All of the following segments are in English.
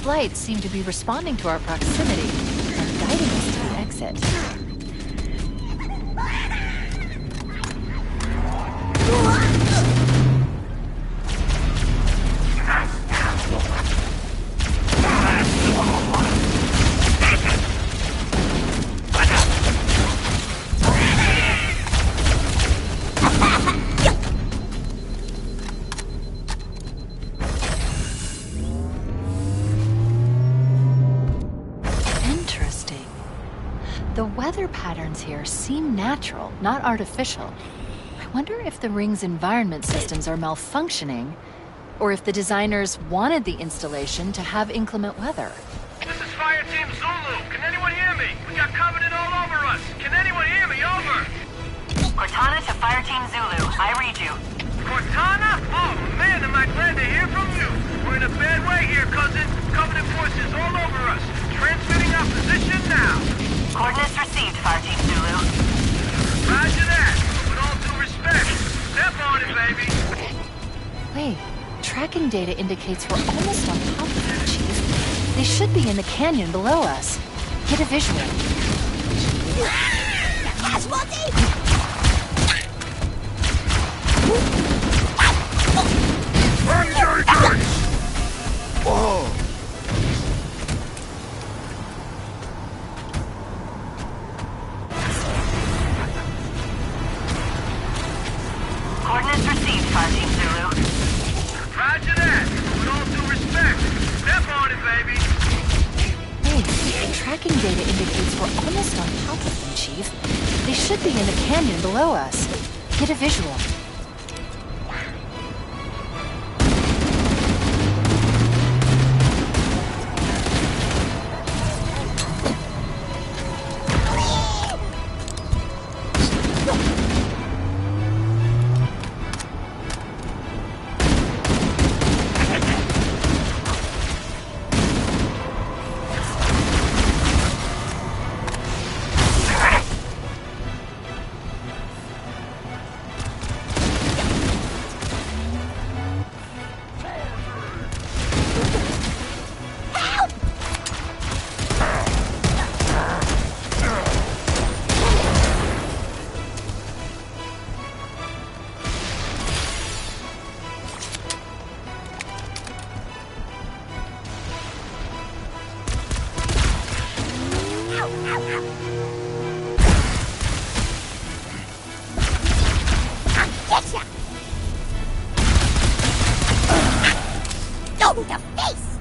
flights seem to be responding to our proximity and guiding us to the exit. The weather patterns here seem natural, not artificial. I wonder if the ring's environment systems are malfunctioning, or if the designers wanted the installation to have inclement weather. This is Fire Team Zulu. Can anyone hear me? We got Covenant all over us. Can anyone hear me? Over. Cortana to Fire Team Zulu. I read you. Cortana? Oh, man, am I glad to hear from you. We're in a bad way here, cousin. Covenant forces all over us. Transmitting our position now. Coordinates received, Fire Team Zulu. Roger that. With all due respect. Step on it, baby. Wait, tracking data indicates we're almost on top of them, Chief. They should be in the canyon below us. Get a visual. Casualty! Oh! Coordinates received, Fire Team Zulu. Roger that. With all due respect. Step on it, baby. Hey, tracking data indicates we're almost on top of them, Chief. They should be in the canyon below us. Get a visual. The face!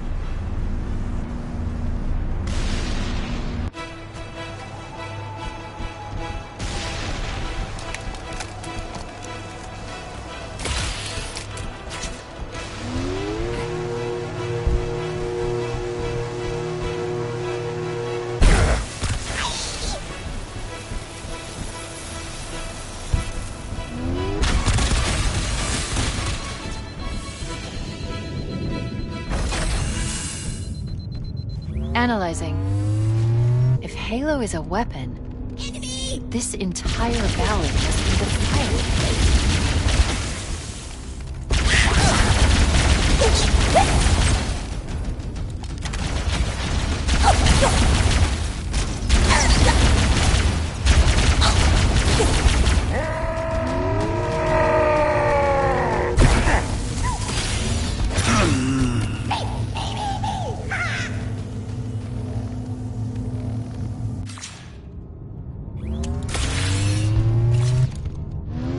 Analyzing. If Halo is a weapon, Enemy! this entire valley must be the fire.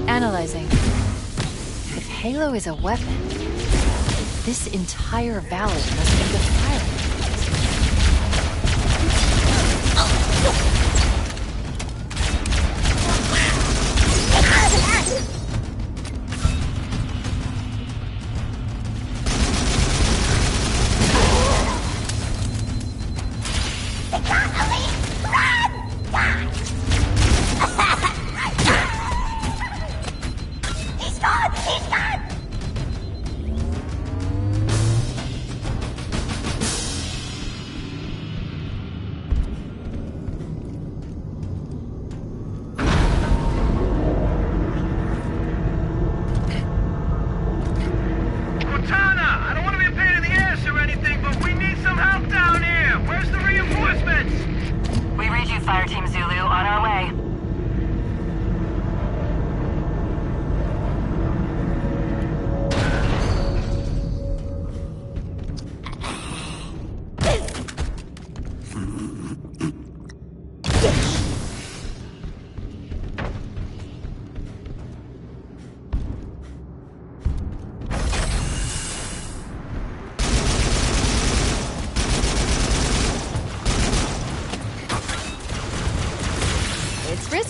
Analyzing. If Halo is a weapon, this entire valley must be the fire.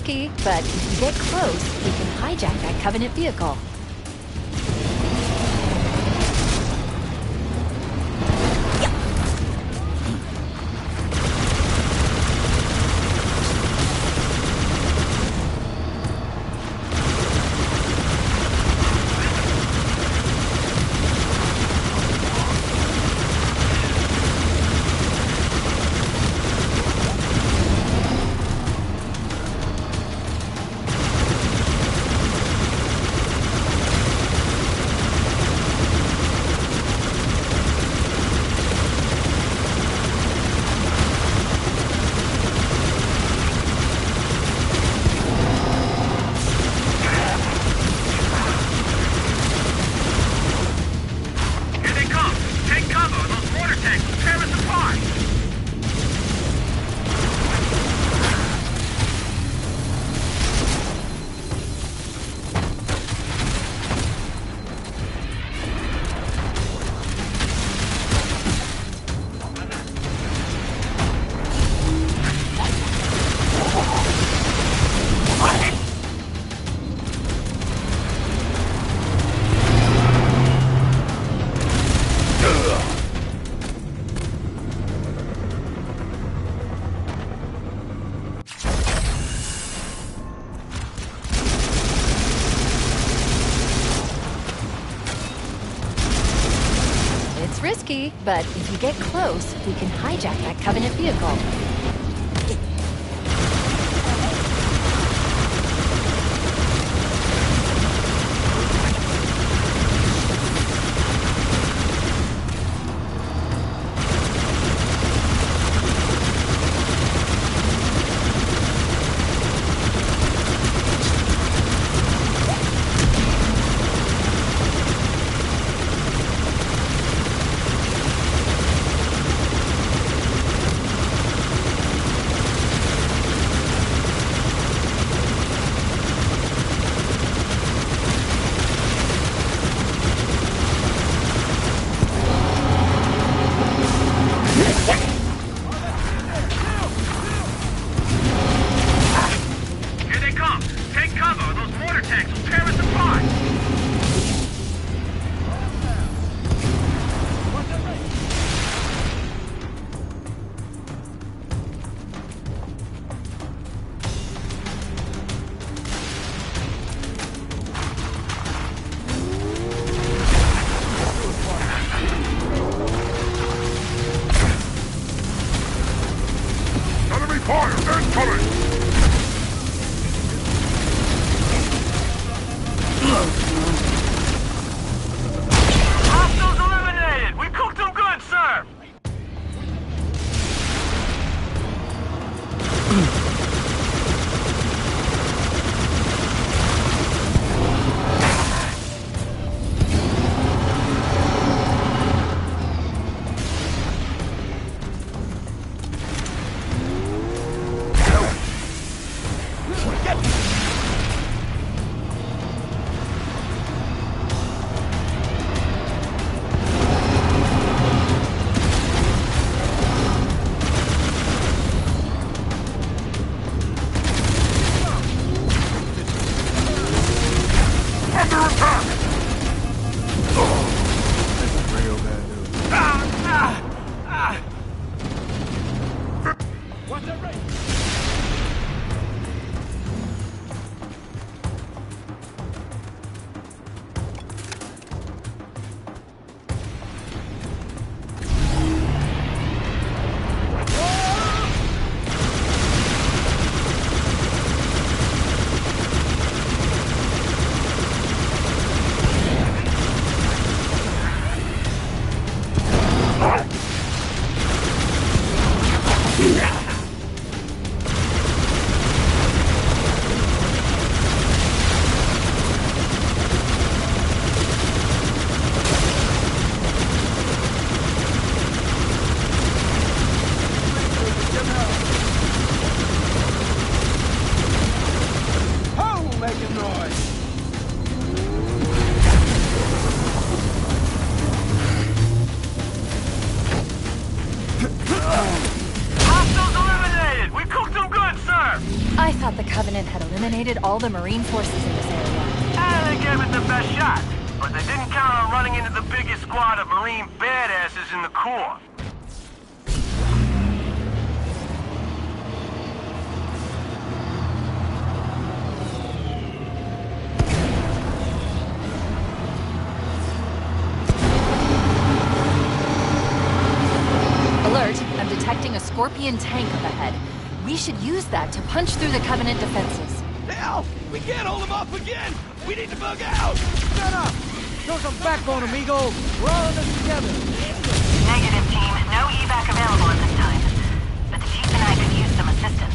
risky, but if you get close, we can hijack that Covenant vehicle. Risky, but if you get close, we can hijack that Covenant vehicle. Hostiles eliminated! We cooked them good, sir! thought the Covenant had eliminated all the Marine forces in this area. And they gave it the best shot, but they didn't count on running into the biggest squad of Marine badasses in the Corps. Alert, I'm detecting a Scorpion tank up ahead. We should use that to punch through the Covenant defenses. Hell! We can't hold them off again! We need to bug out! Shut up! Show some backbone, amigo! We're all in this together! Negative, team. No evac available at this time. But the Chief and I could use some assistance.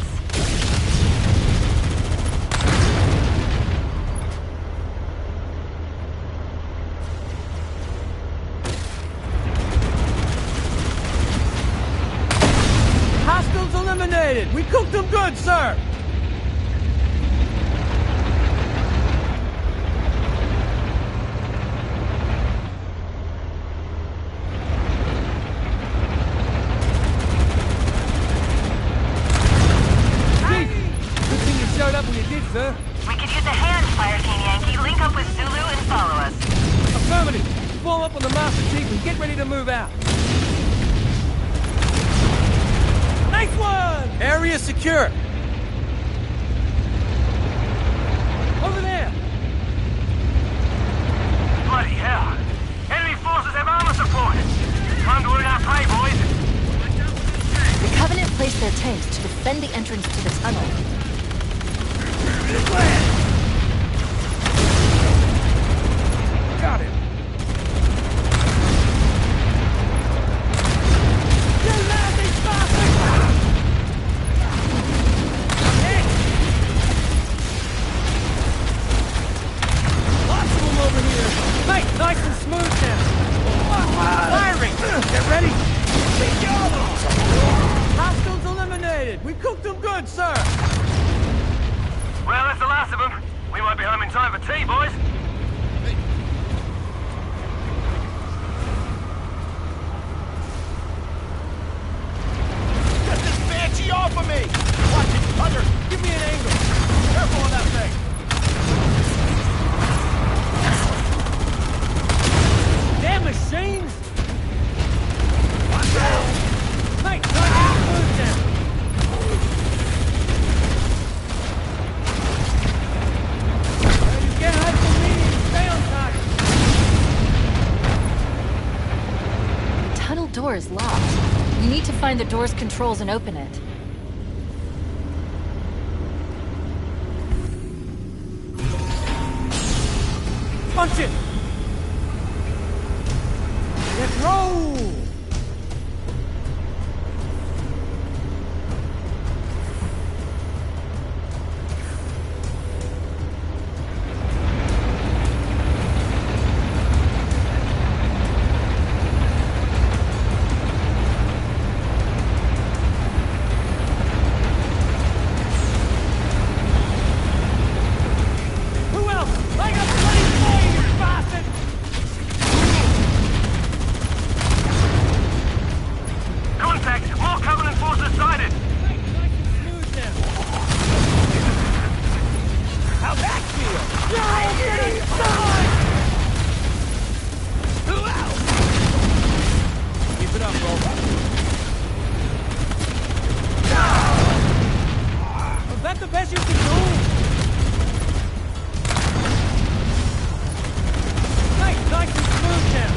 Hostiles eliminated! We cooked them good, sir! Good thing you showed up when you did, sir. We could use a hand, Fire Team Yankee. Link up with Zulu and follow us. Affirmative! Form up on the Master Chief and get ready to move out. Nice one! Area secure. Over there! Bloody hell. Enemy forces have armor support. Time to earn our pay, boys. The Covenant placed their tanks to defend the entrance to the tunnel. Got him. You nasty bastard! Lots of them over here. Mate, nice and smooth now. Firing! Get ready! Hostiles eliminated! We cooked them good, sir! Well, that's the last of them. We might be home in time for tea, boys. Get this banshee off of me! Watch it, Hunter! Give me an angle! Careful of that thing! Damn machines! Watch out! Mate, nice and smooth now. You can't hide from me! Stay on target! The tunnel door is locked. We need to find the door's controls and open it. Punch it! Let's roll! Who else? I got plenty for you, you bastard! Contact! More Covenant forces sighted! Nice and smooth now. How'd that feel? You're all getting inside! Who else? Keep it up, bro. Was that the best you could do? Nice and smooth now.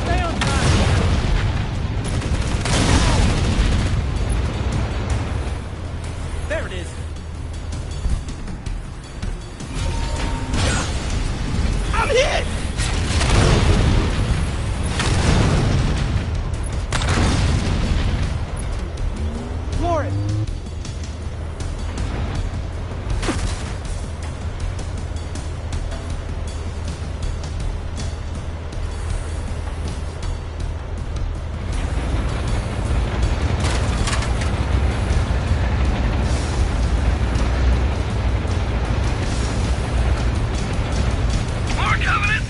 Stay on time. There it is. I'm hit! Floor it. More Covenant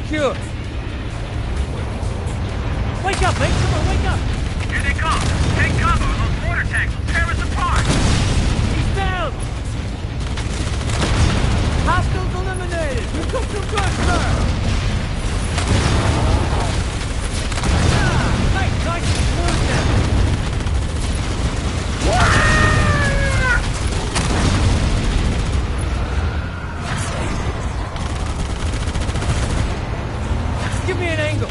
secure. Wake up, mate! Come on, wake up! Here they come. Take cover. Those mortar tanks will tear us apart. He's down! Hostiles eliminated! You took some good, sir! Mate, nice and smooth now! Give me an angle!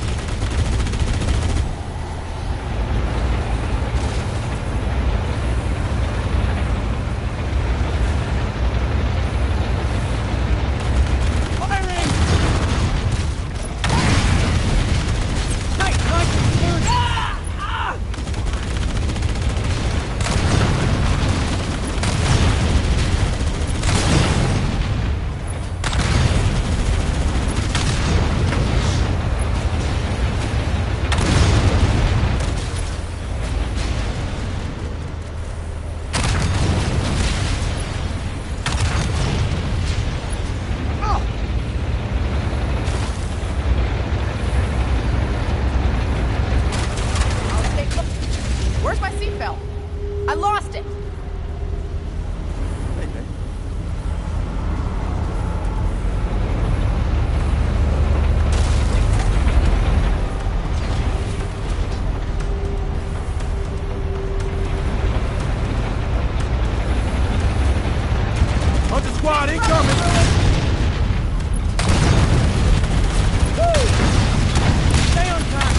Where's my seatbelt? I lost it! Hunter squad incoming! Stay on track!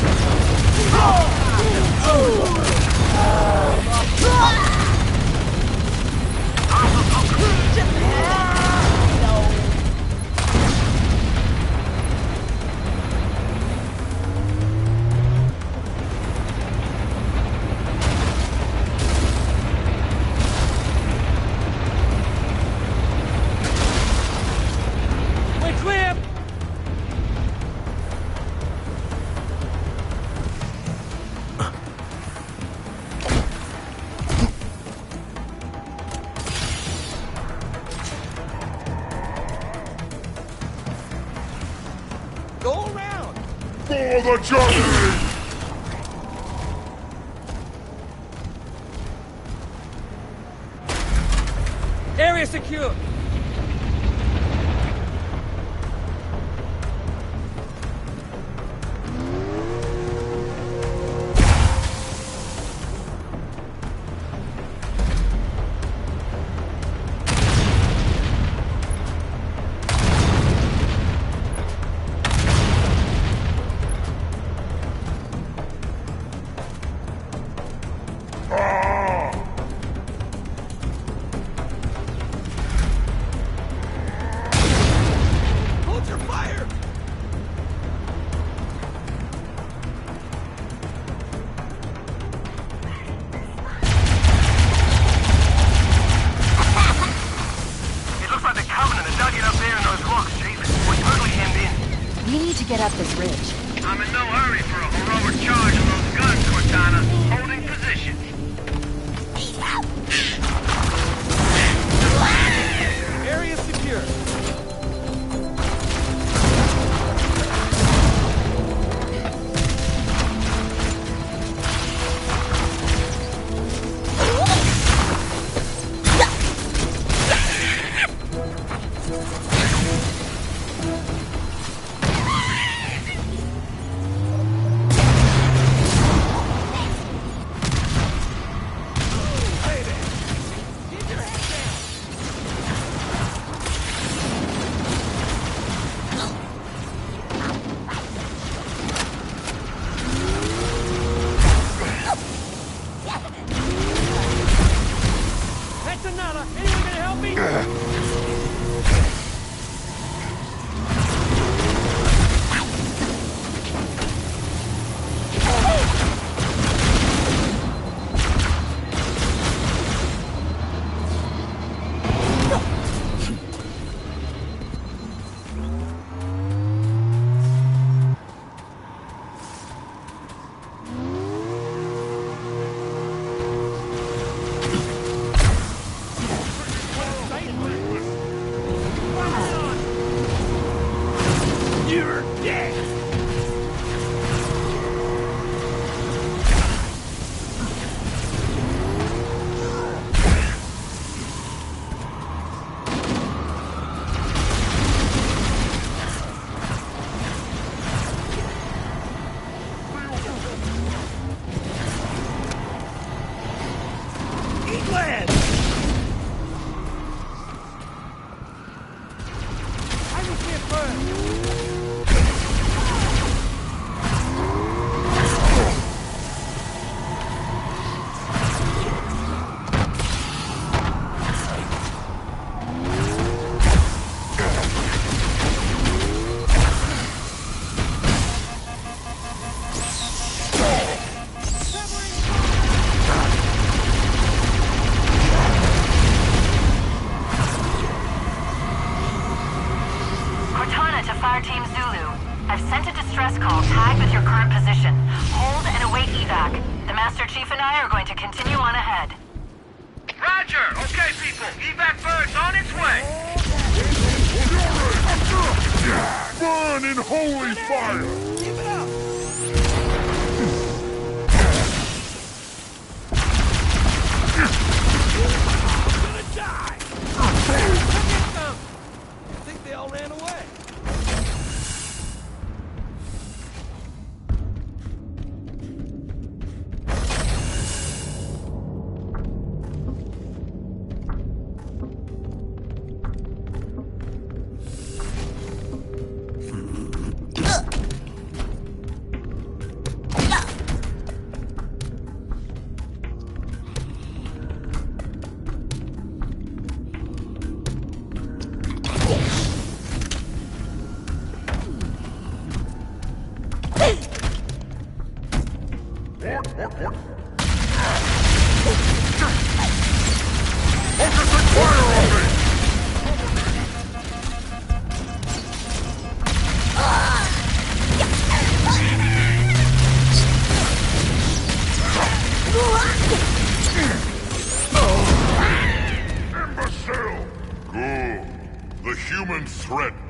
We're clear! Go around! For the journey! Area secure! Hold your fire! It looks like they're coming and they're dug it up there in those rocks, Chief. We're totally hemmed in. We need to get up this ridge. I'm in no hurry for a heroic charge of those guns, Cortana. Holding position. He's out! Area secure. That's another! Anyone gonna help me? You're dead!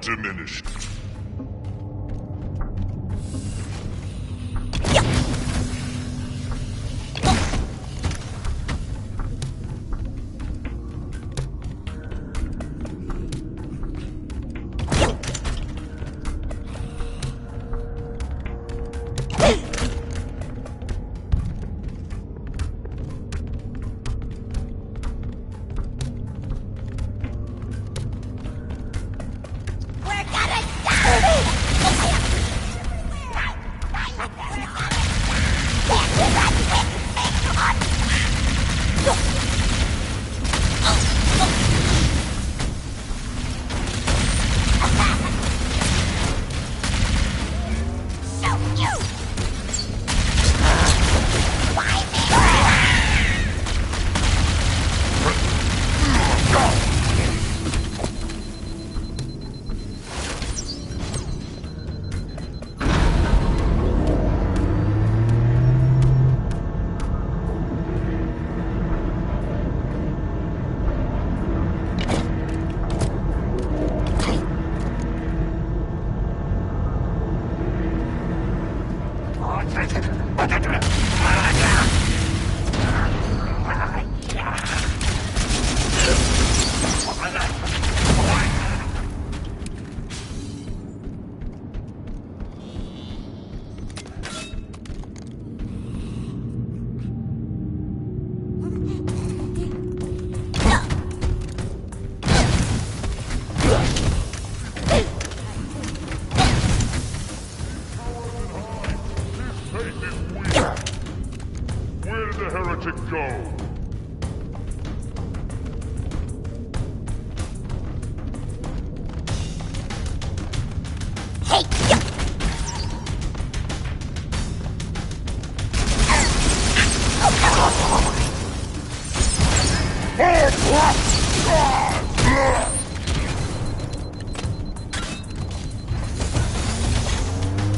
Diminished.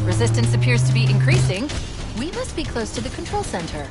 Resistance appears to be increasing. We must be close to the control center.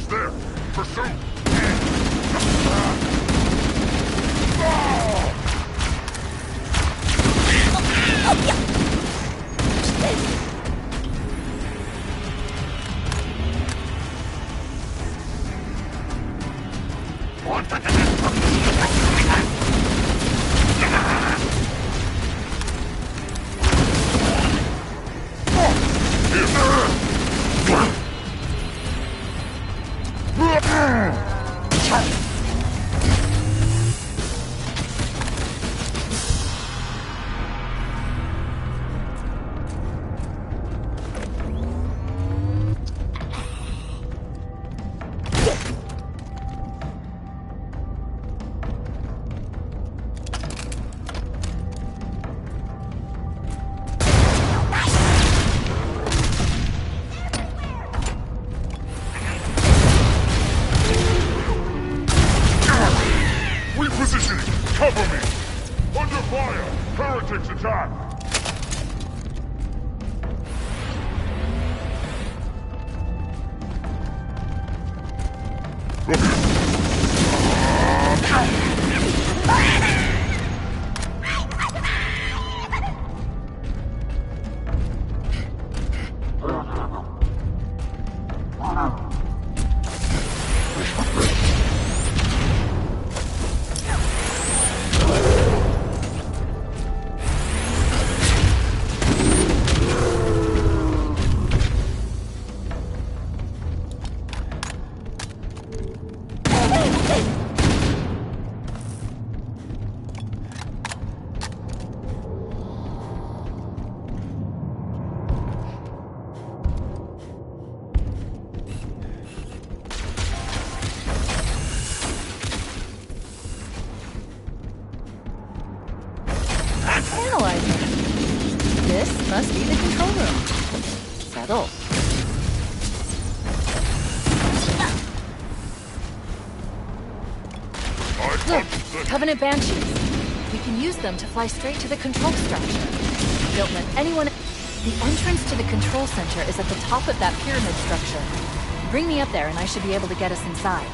Almost there. Pursue. Repositioning! Cover me! Under fire! Heretics attack! This must be the control room. Settle. Look, Covenant Banshees. We can use them to fly straight to the control structure. Don't let anyone... The entrance to the control center is at the top of that pyramid structure. Bring me up there and I should be able to get us inside.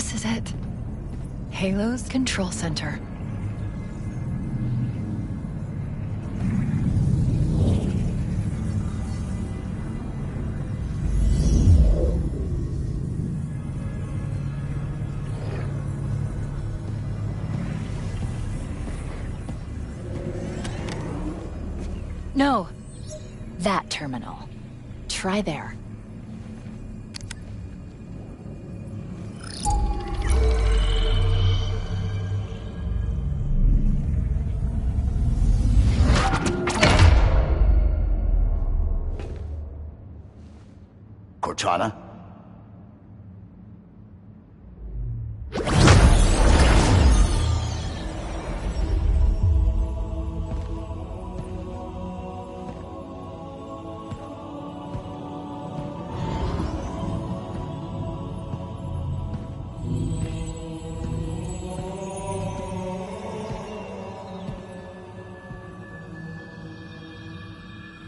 This is it. Halo's control center. No. That terminal. Try there. Cortana?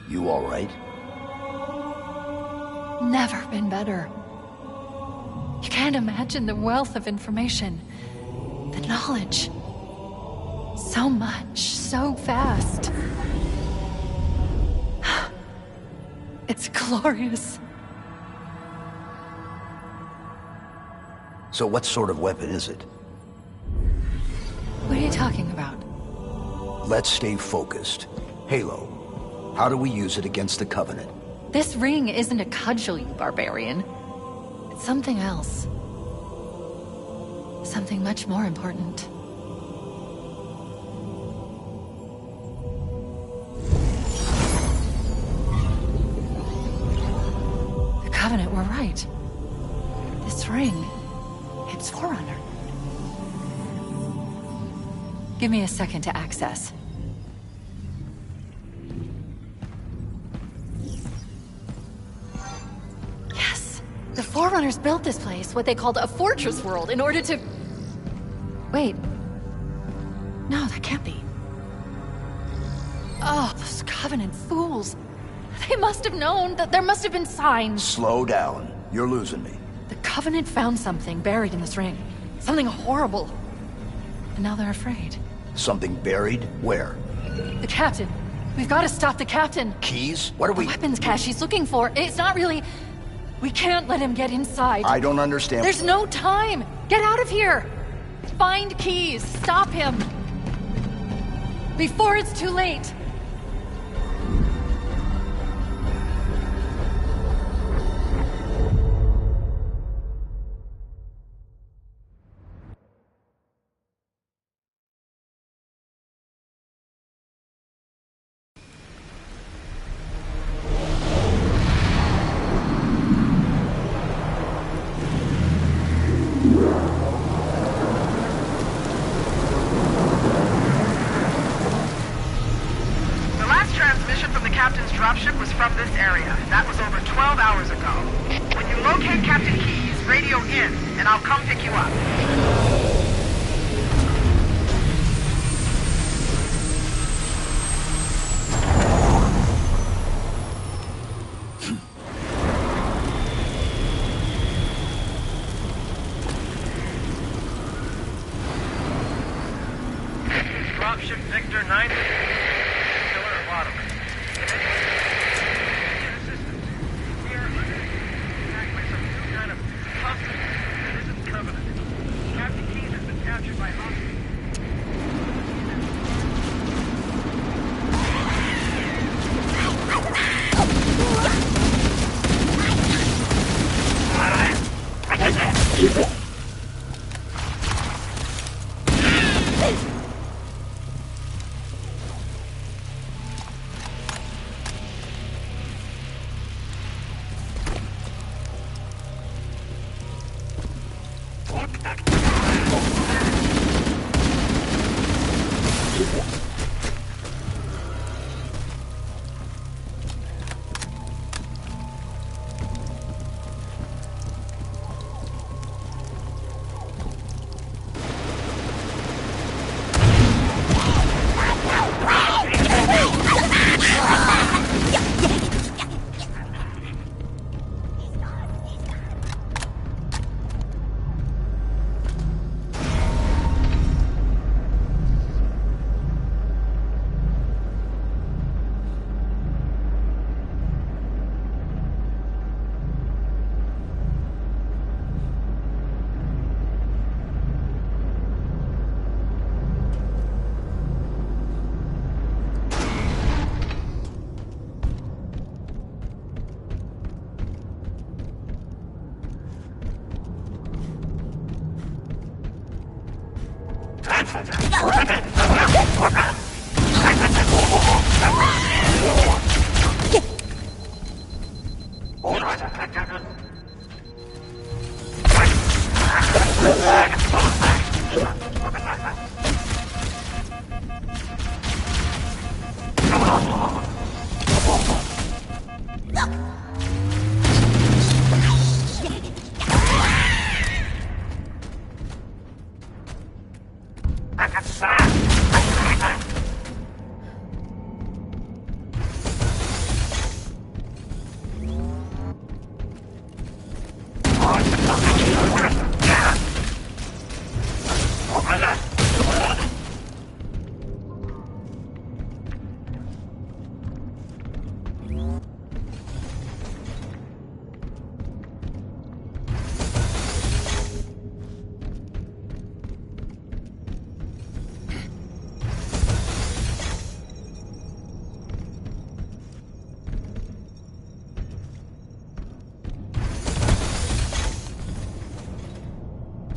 You all right? Never been better. You can't imagine the wealth of information, the knowledge. So much, so fast. It's glorious. So what sort of weapon is it? What are you talking about? Let's stay focused. Halo. How do we use it against the Covenant? This ring isn't a cudgel, you barbarian. It's something else. Something much more important. The Covenant were right. This ring, it's Forerunner. Give me a second to access. The Forerunners built this place, what they called a fortress world, in order to... Wait. No, that can't be. Oh, those Covenant fools. They must have known that there must have been signs. Slow down. You're losing me. The Covenant found something buried in this ring. Something horrible. And now they're afraid. Something buried? Where? The Captain. We've got to stop the Captain. Keys? What are The we... weapons cache he's looking for. It's not really... We can't let him get inside. I don't understand. There's no time! Get out of here! Find keys! Stop him! Before it's too late! Dropship was from this area. That was over 12 hours ago. When you locate Captain Keyes, radio in, and I'll come pick you up. Dropship Victor 9. Killer Water. We are under attack by some new kind of hostile resistance covenant. Captain Keyes has been captured by hostiles.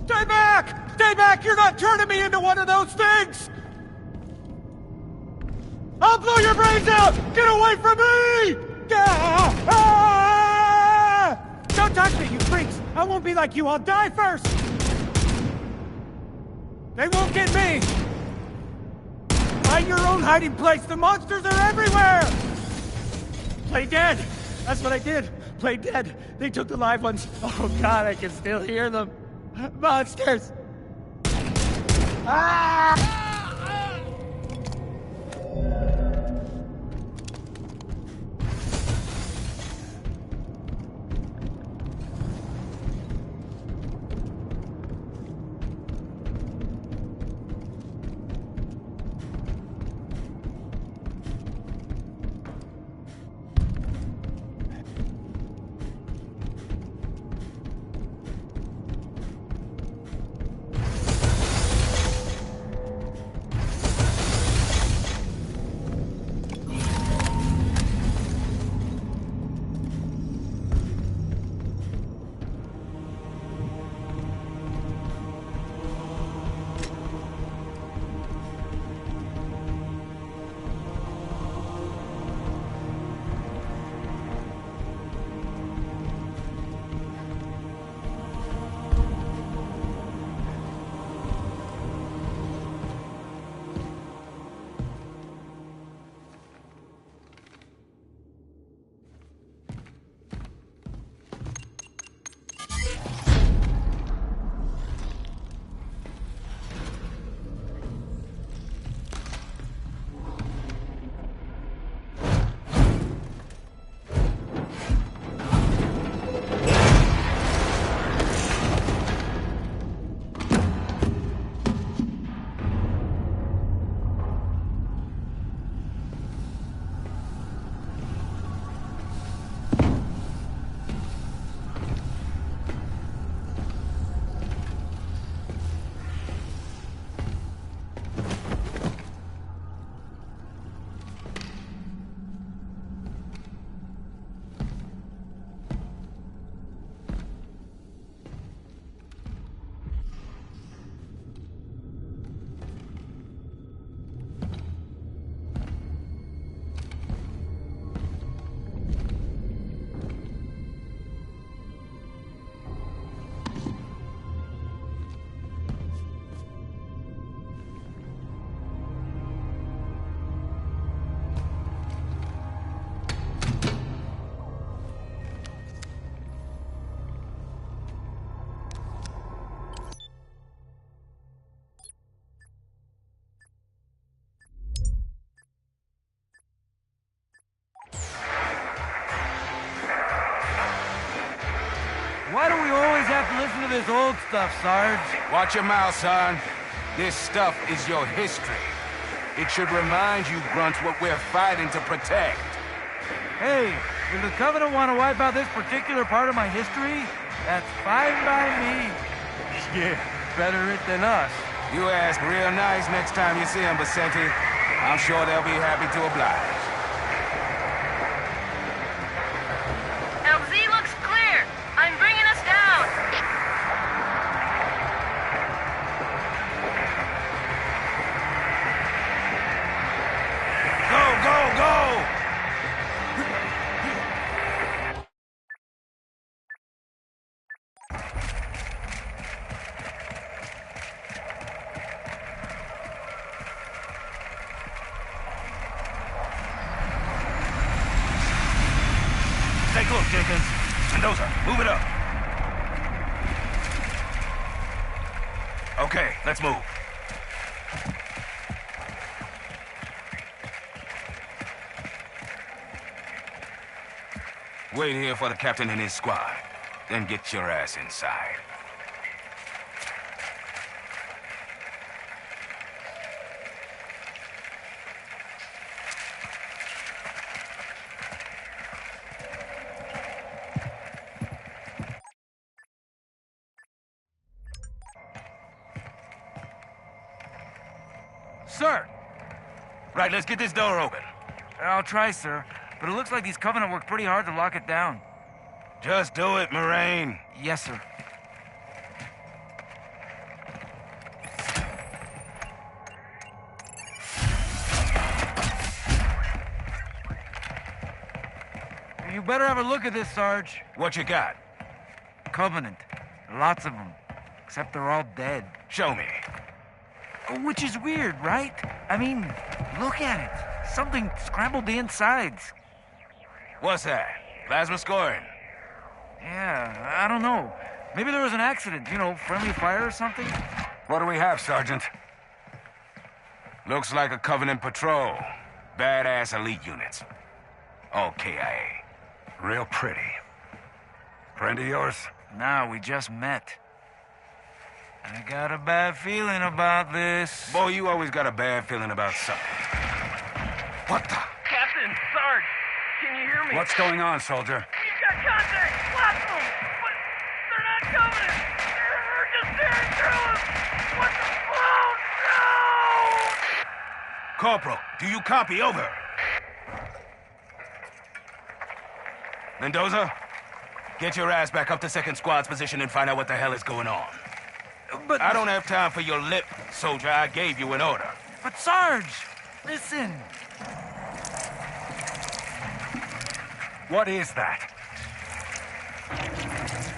Stay back! Stay back! You're not turning me into one of those things! I'll blow your brains out! Get away from me! Don't touch me, you freaks! I won't be like you, I'll die first! They won't get me! Find your own hiding place! The monsters are everywhere! Play dead! That's what I did! Play dead! They took the live ones! Oh god, I can still hear them! Monsters! Ah! Why do we always have to listen to this old stuff, Sarge? Watch your mouth, son. This stuff is your history. It should remind you, grunts, what we're fighting to protect. Hey, if the Covenant want to wipe out this particular part of my history, that's fine by me. Yeah, better it than us. You ask real nice next time you see them, Vicente. I'm sure they'll be happy to oblige. LZ looks clear. I'm bringing us down. Go, go, go! Take a look, Jenkins. Mendoza, move it up. Okay, let's move. Wait here for the captain and his squad. Then get your ass inside. Sir! Right, let's get this door open. I'll try, sir. But it looks like these Covenant worked pretty hard to lock it down. Just do it, Moraine. Yes, sir. You better have a look at this, Sarge. What you got? Covenant. Lots of them. Except they're all dead. Show me. Which is weird, right? I mean, look at it. Something scrambled the insides. What's that? Plasma scoring? Yeah, I don't know. Maybe there was an accident, you know, friendly fire or something? What do we have, Sergeant? Looks like a Covenant patrol. Badass elite units. All KIA. Real pretty. Friend of yours? Nah, we just met. I got a bad feeling about this. Boy, you always got a bad feeling about something. What the? Captain, Sarge, can you hear me? What's going on, soldier? We've got contact! Lots of them! But they're not coming! They're just staring through us! What the... Oh, no! Corporal, do you copy? Over. Mendoza, get your ass back up to second squad's position and find out what the hell is going on. But... I don't have time for your lip, soldier. I gave you an order. But Sarge, listen. What is that?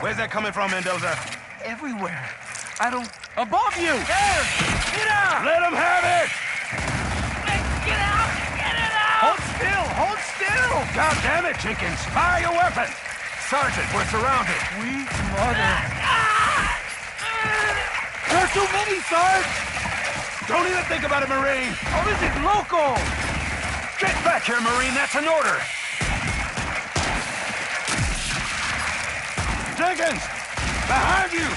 Where's that coming from, Mendoza? Everywhere. I don't... Above you! There! Get out! Let him have it! Get out! Get it out! Hold still! Hold still! God damn it, Jenkins! Fire your weapon! Sergeant, we're surrounded. Sweet mother. There's too many, Sarge! Don't even think about it, Marine! Oh, this is local! Get back here, Marine! That's an order! Jenkins! Behind you!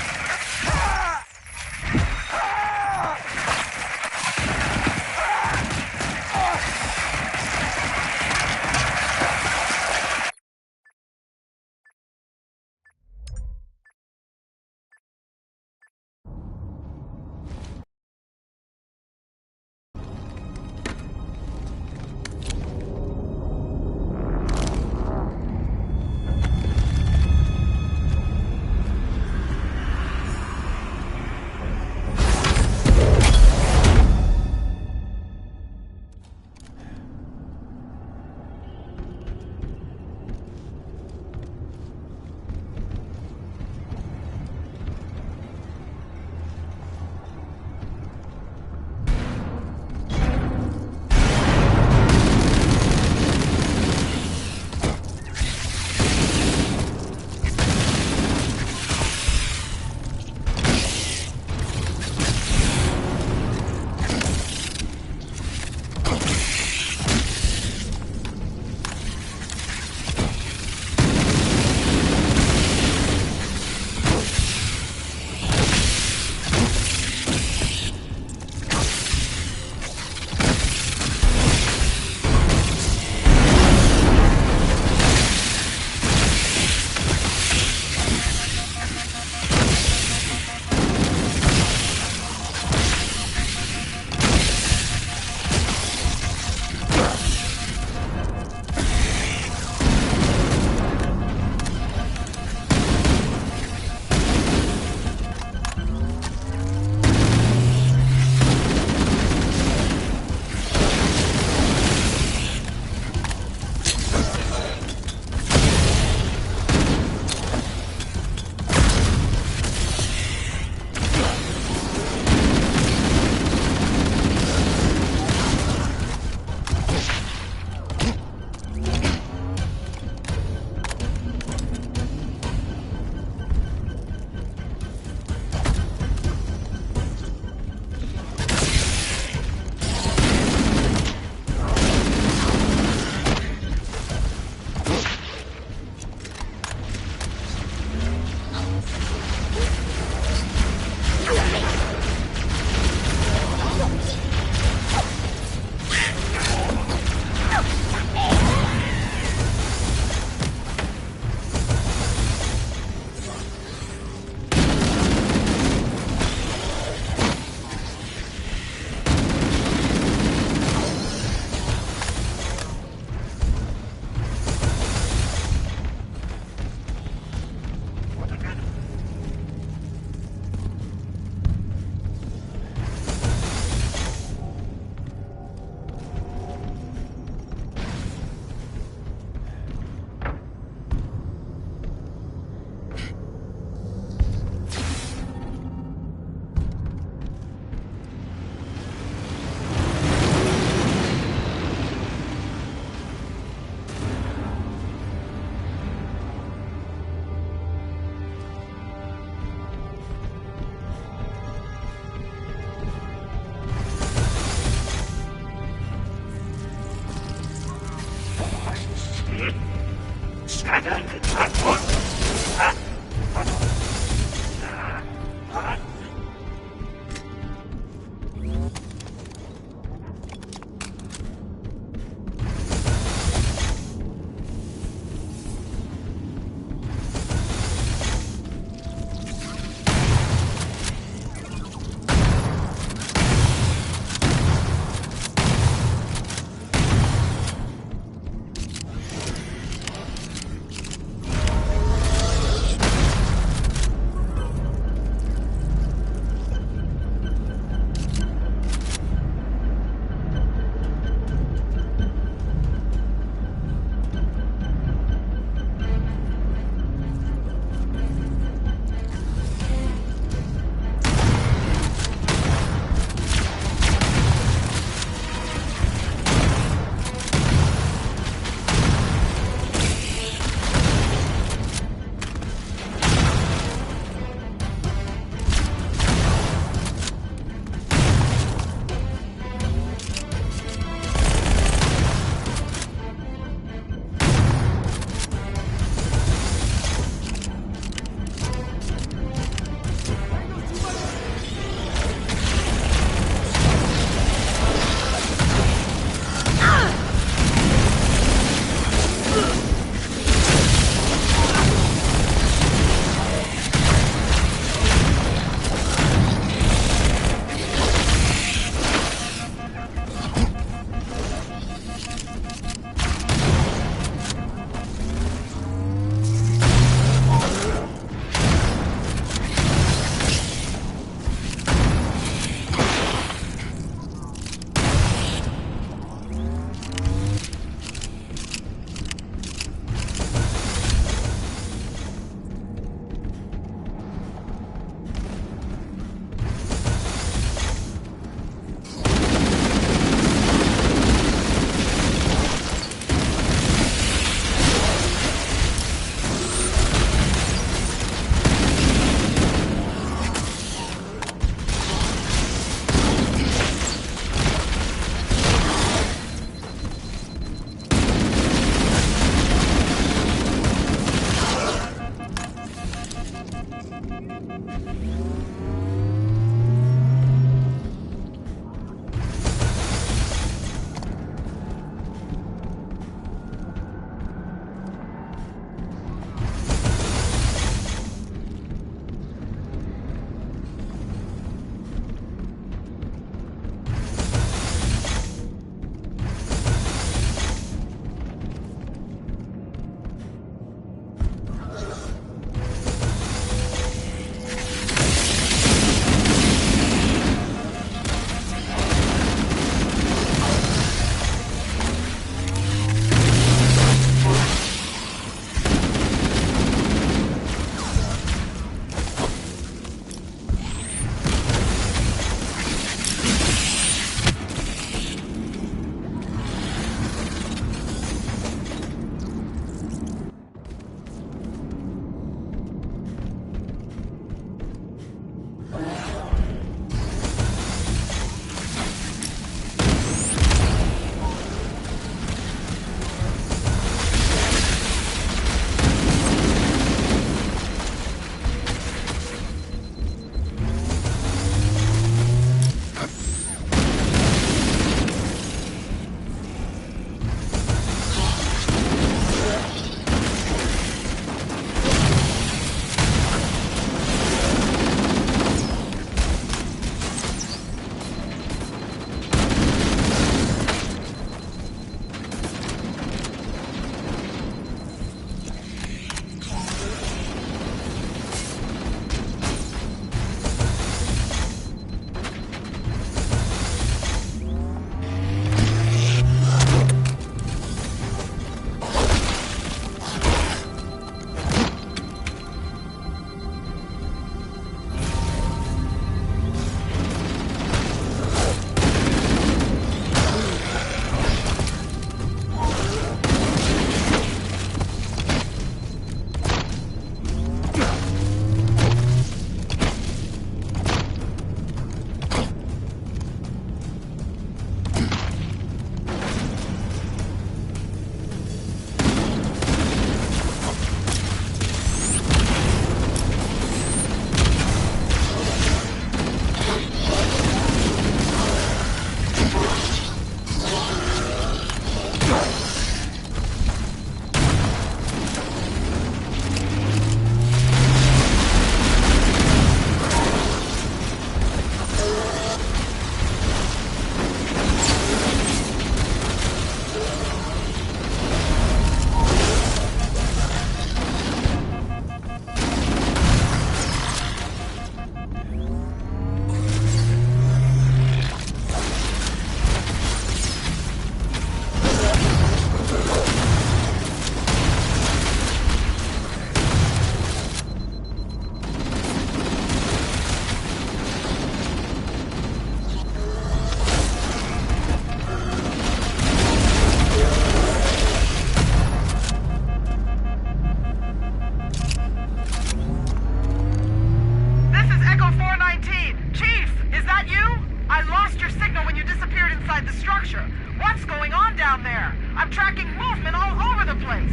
I'm tracking movement all over the place.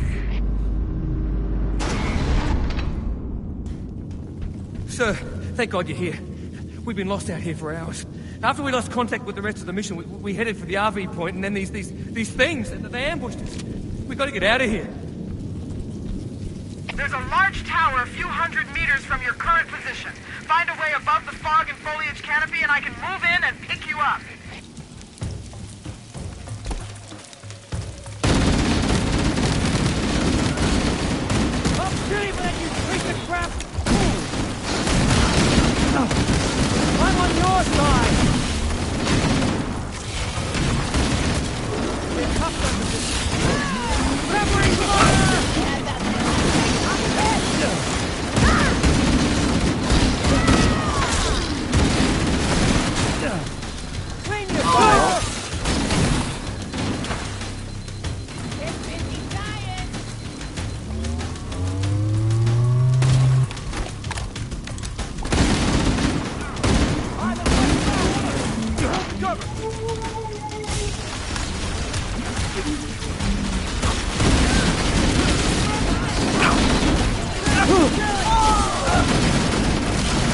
Sir, thank God you're here. We've been lost out here for hours. After we lost contact with the rest of the mission, we headed for the RV point, and then these things, they ambushed us. We gotta get out of here. There's a large tower a few hundred meters from your current position. Find a way above the fog and foliage canopy, and I can move in and pick you up. I'm shooting at you, piece of crap! I'm on your side! We're tough under this. Covering fire! Clean your fire!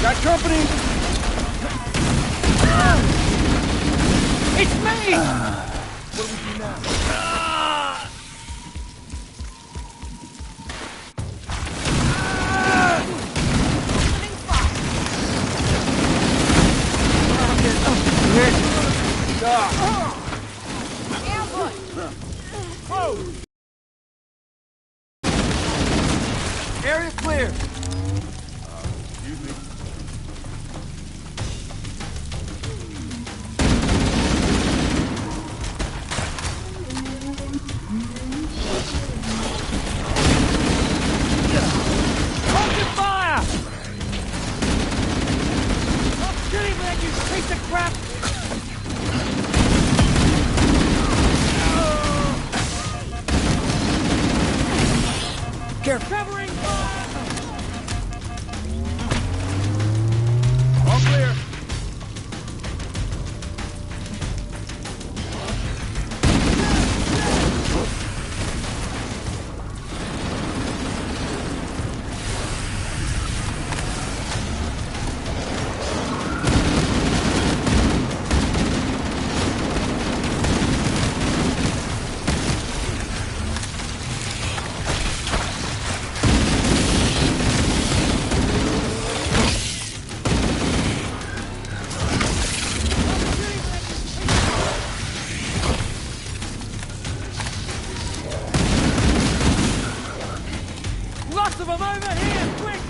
Got company! It's me! What do we do now? Area clear! Excuse me. Open fire! Stop shooting at you, piece of crap! Careful! Covering fire! All clear! Lots of them over here, quick!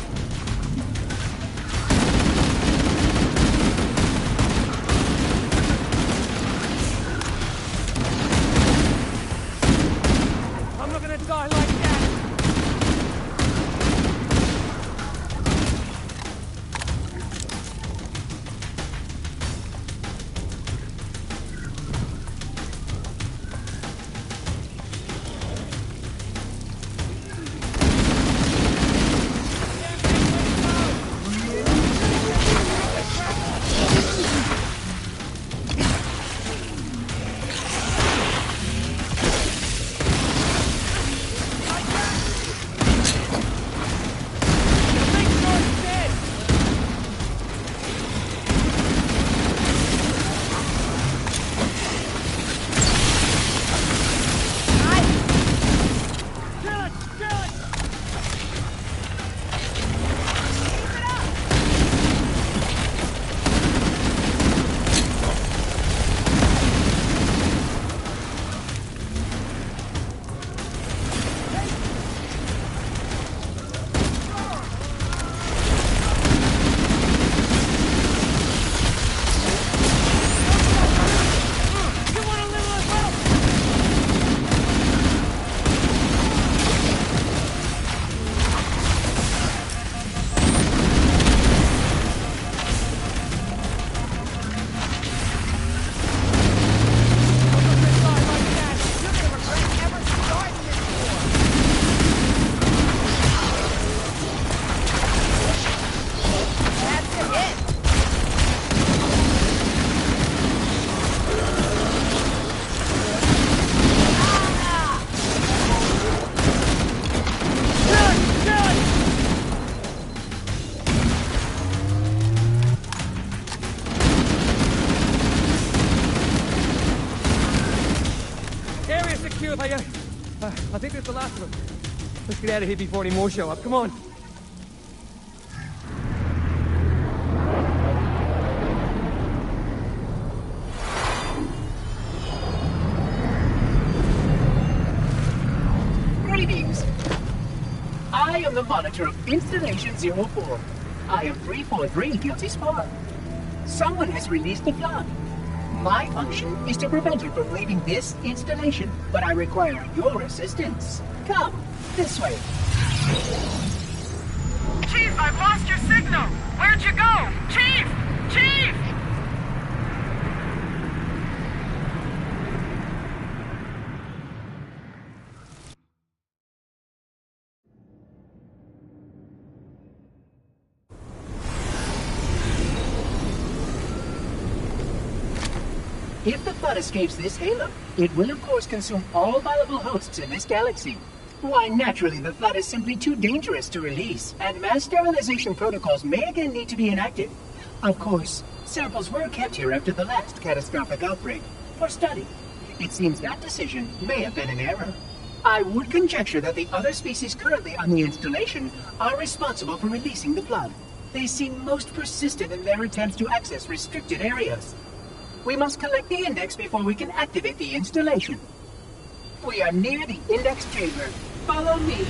I'm not gonna die like that! I think that's the last of them. Let's get out of here before any more show up. Come on. Greetings. I am the monitor of Installation 04. I am 343 Guilty Spar. Someone has released the flood. My function is to prevent it from leaving this installation, but I require your assistance. Come, this way. Chief, I've lost your signal. Where'd you go? Chief! Chief! If the flood escapes this halo, it will of course consume all viable hosts in this galaxy. Why, naturally, the flood is simply too dangerous to release, and mass sterilization protocols may again need to be enacted. Of course, samples were kept here after the last catastrophic outbreak, for study. It seems that decision may have been an error. I would conjecture that the other species currently on the installation are responsible for releasing the flood. They seem most persistent in their attempts to access restricted areas. We must collect the index before we can activate the installation. We are near the index chamber. Follow me.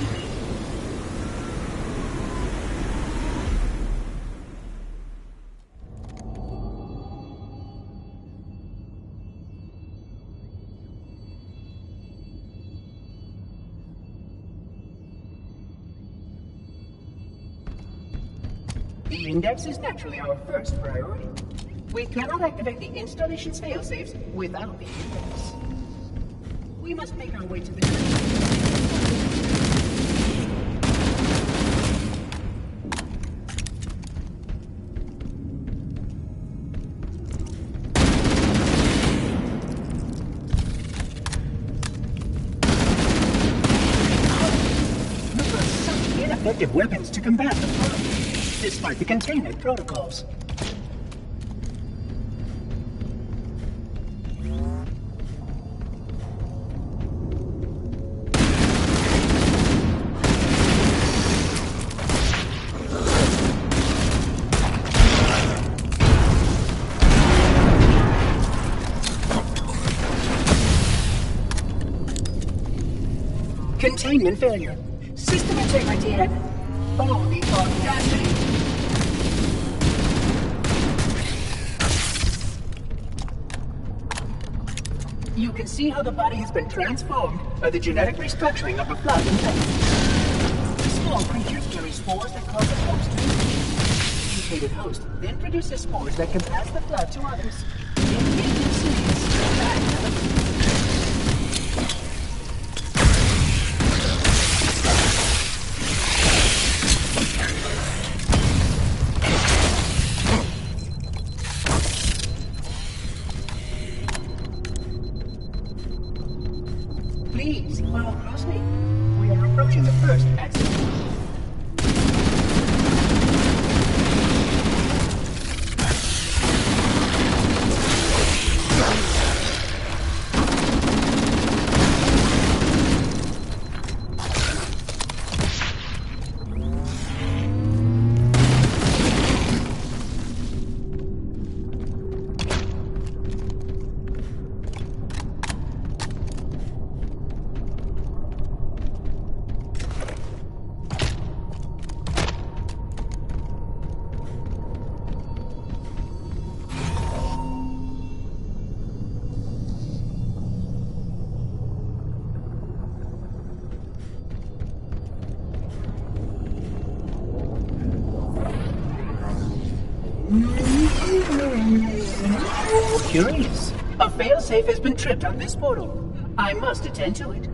The index is naturally our first priority. We cannot activate the installation's failsafes without the index. We must make our way to the... Those are such ineffective weapons to combat the flood, despite the containment protocols. Containment failure. System integrity at... Oh, the audacity. You can see how the body has been transformed by the genetic restructuring of the flood infection. Small creatures carry spores that cause the host to mutate. Mutated host then produces spores that can pass the flood to others. Please, follow closely. We are approaching the first exit. Curious. A failsafe has been tripped on this portal. I must attend to it.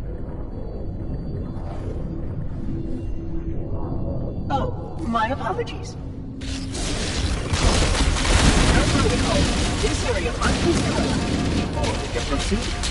Oh, my apologies. This area must be sterilized before we can proceed.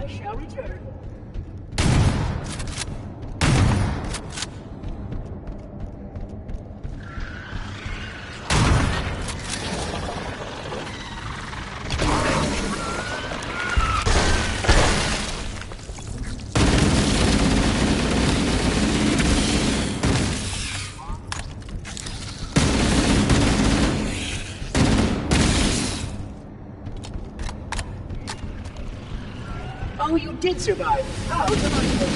shall return. Oh, you did survive. How delightful.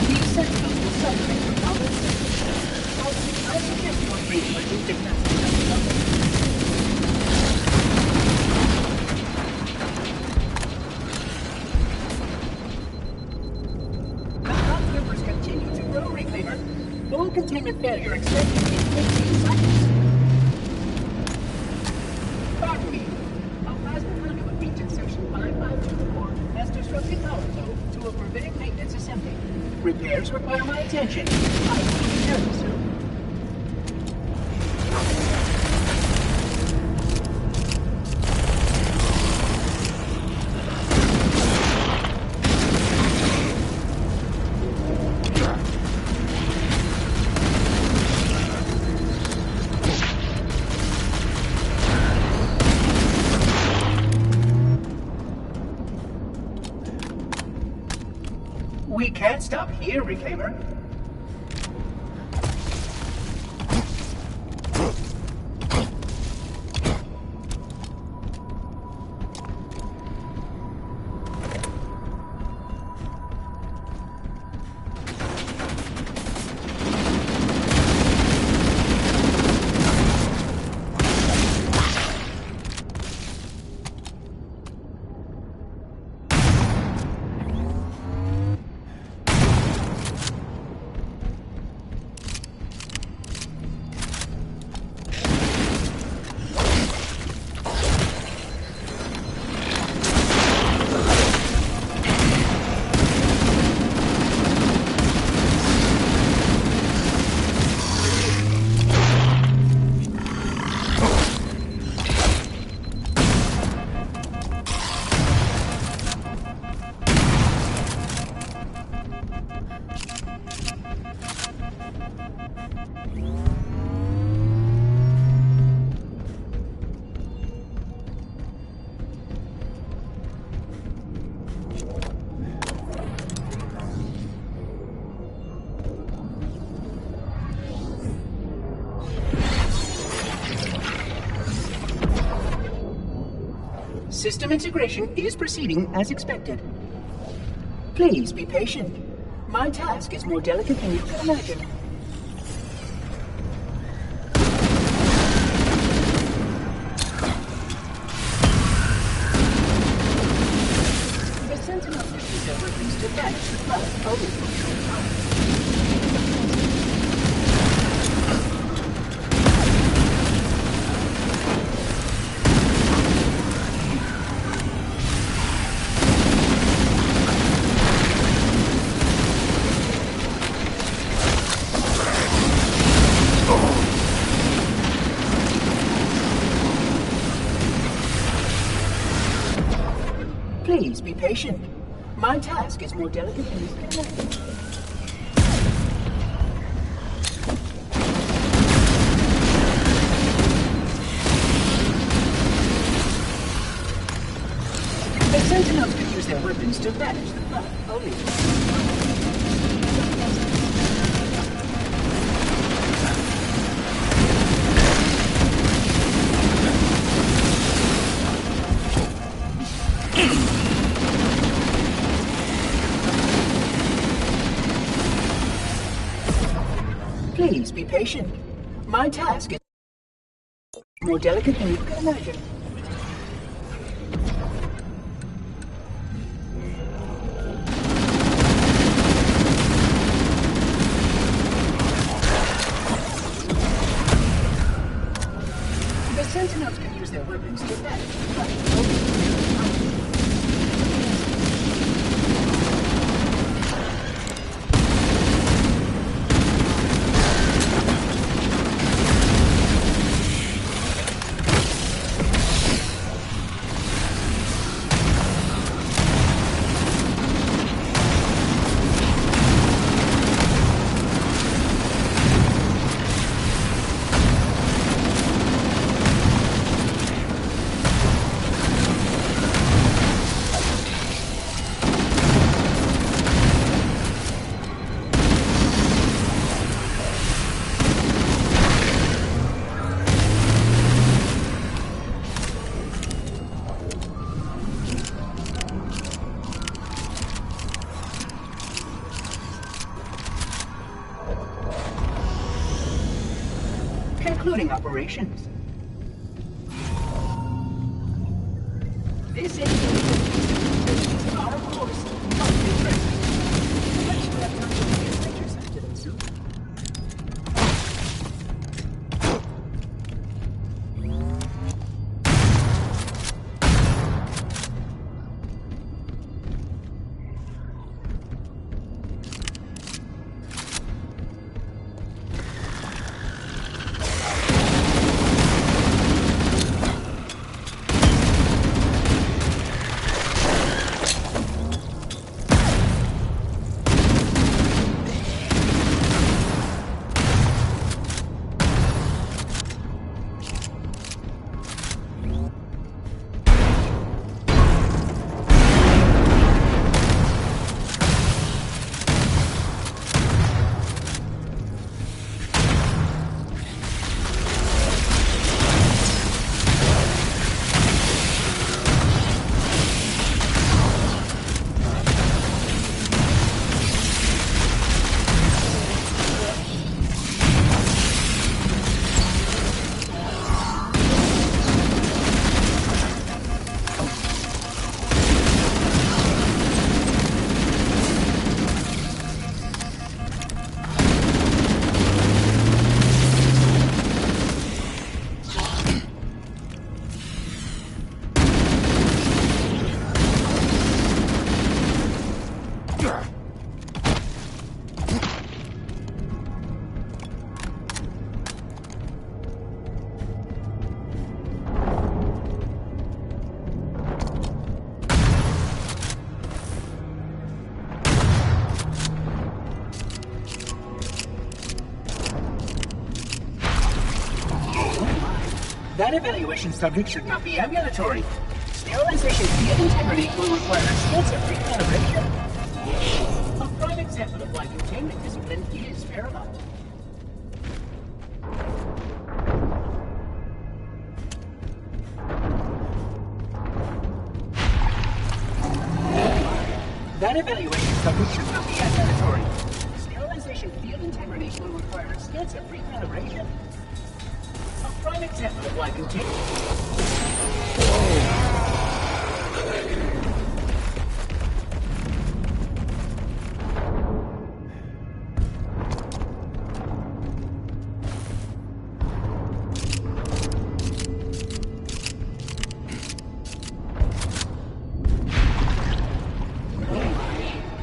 These sentinels will celebrate your comments. I suggest you upgrade your acoustic master. The hot numbers continue to grow, Reclaimer. Full containment failure expected in 15 seconds. Pardon me. A plasma conduit beach insertion 5524 has disrupted power flow to a preventive maintenance assembly. Repairs require my attention. I will return soon. We can't stop here, Reclaimer. System integration is proceeding as expected. Please be patient. My task is more delicate than you can imagine. The Sentinels use their weapons to banish the flood only for a short time. Please be patient. My task is more delicate than you can imagine. The Sentinels can use their weapons to banish the flood only. Please be patient. My task is more delicate than you can imagine. The Sentinels can use their weapons to banish the flood. resuming operations. This is our course must be traced. Let's have time to get nature sent to them soon. That evaluation subject should not be ambulatory. Sterilization field integrity will require extensive recalibration. A prime example of why containment discipline is paramount. That evaluation subject should not be ambulatory. Sterilization field integrity will require extensive recalibration. A prime example of why containment.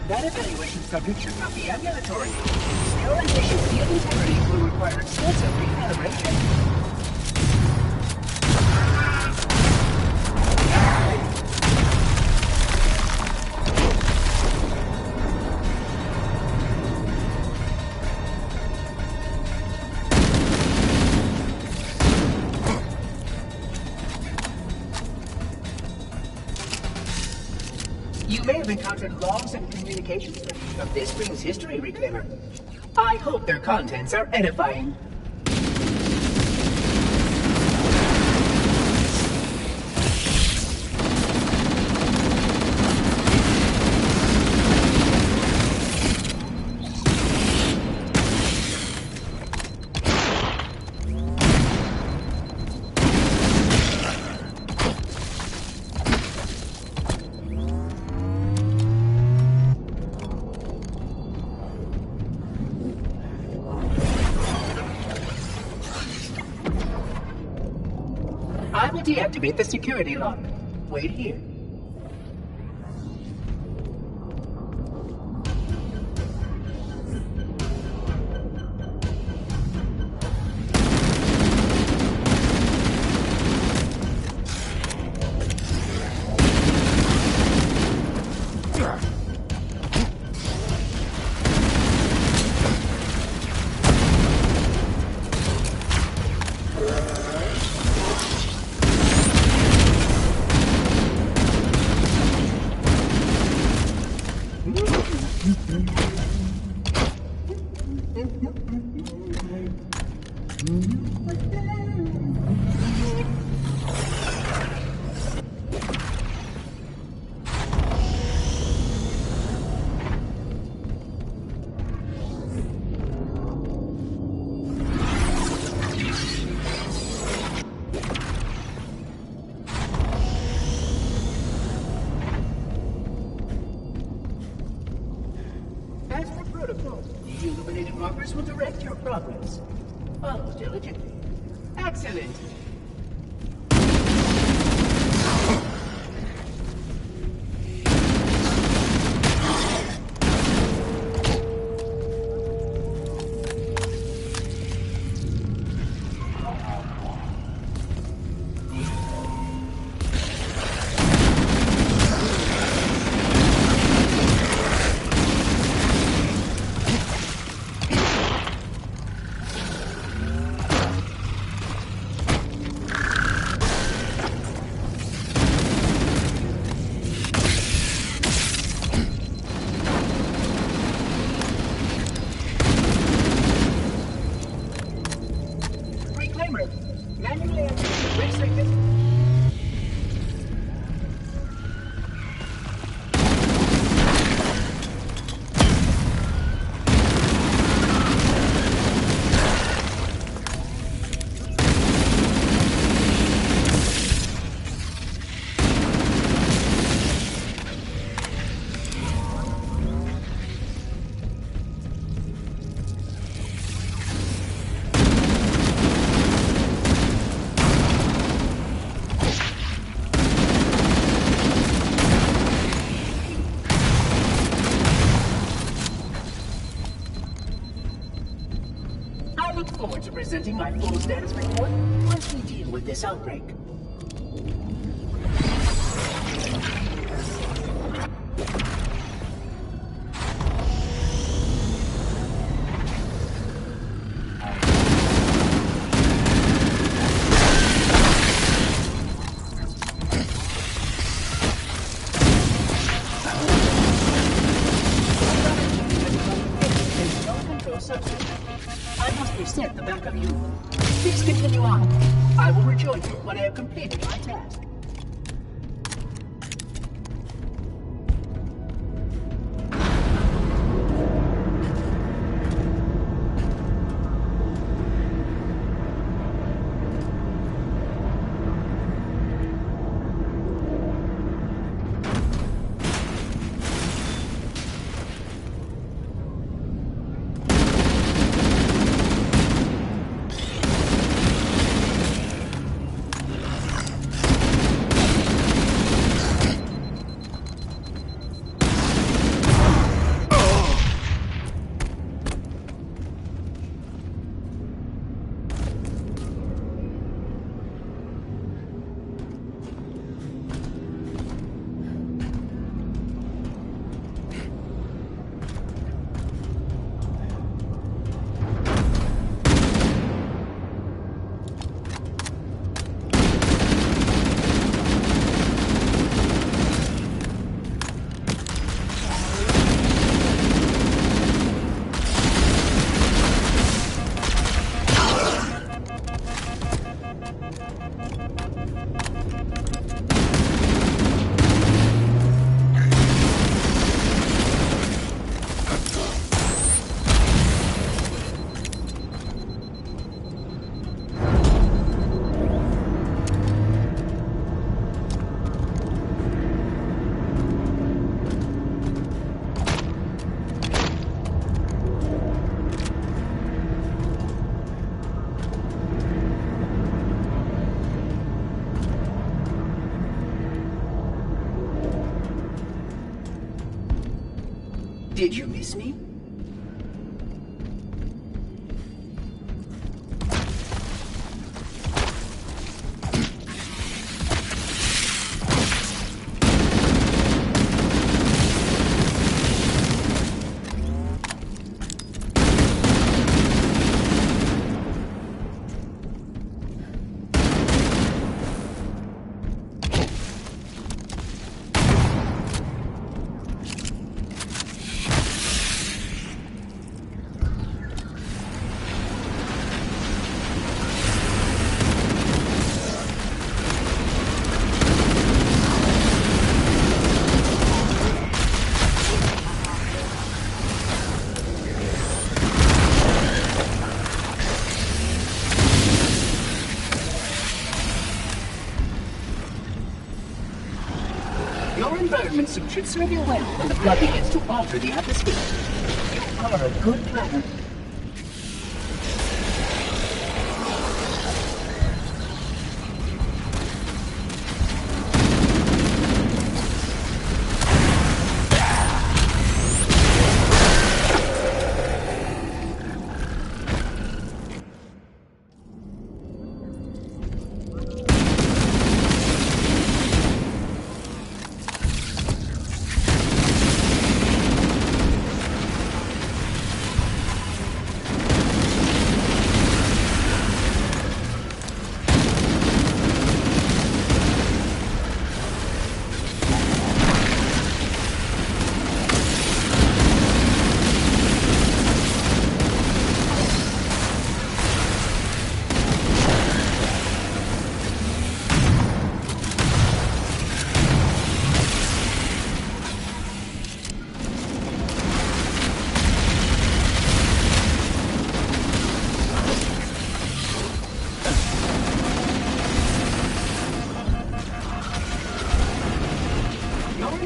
That evaluation subject should not be ambulatory. Sterilization field integrity will require extensive recalibration. You may have encountered logs and communications of this ring's history, Reclaimer. I hope their contents are edifying. I will deactivate the security lock. Wait here. markers will direct your progress. Follow diligently. Excellent. Presenting my full status report once we deal with this outbreak. I must reset the backup unit. Please continue on. I will rejoin you when I have completed my task. Did you miss me? Your environment suit should serve you well when the flood begins to alter the atmosphere. You are a good planner.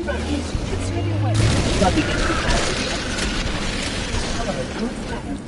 environments should serve you well. But begins to pass the atmosphere. However, don't matter.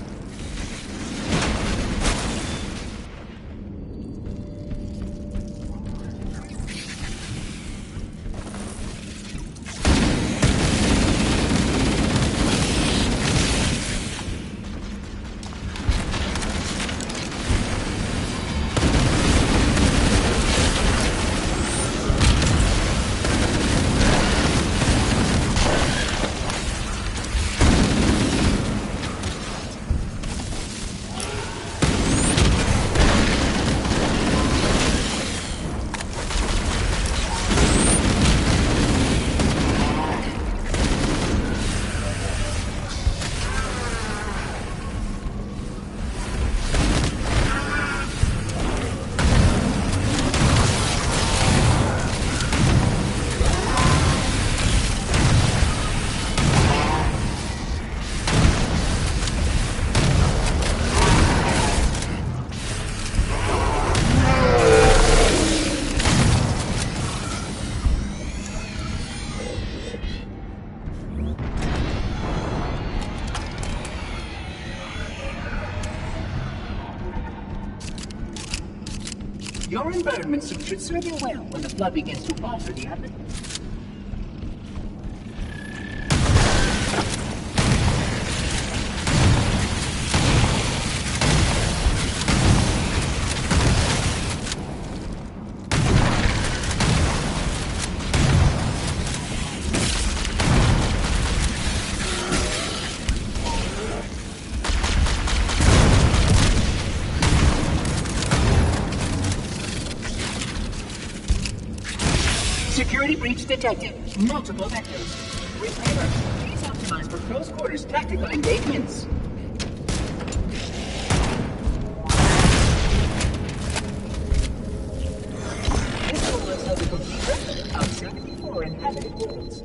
Your environment suit should serve you well when the flood begins to alter the atmosphere. Security breach detected. Multiple vectors. Remember, please optimize for close quarters tactical engagements. This will us have a complete record of 74 inhabited worlds.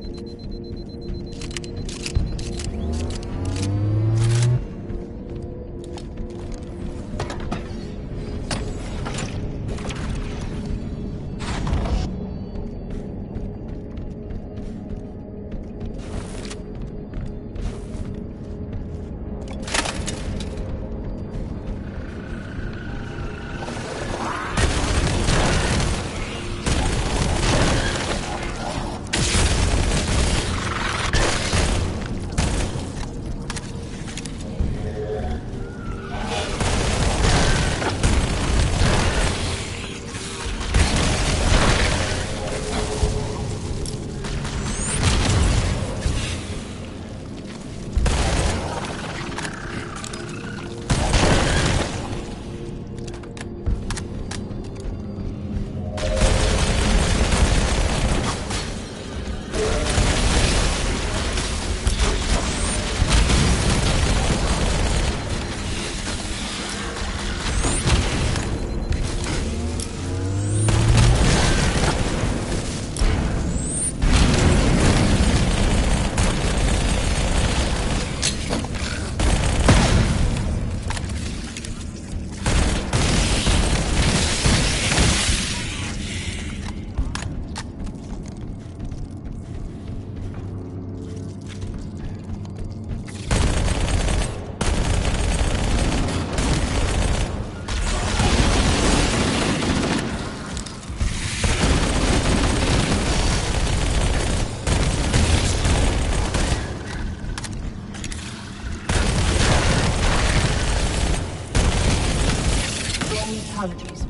Apologies,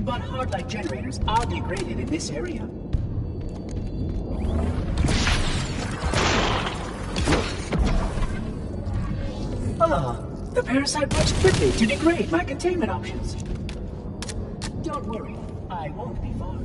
but hard light generators are degraded in this area. Ah, the parasite works quickly to degrade my containment options. Don't worry, I won't be far.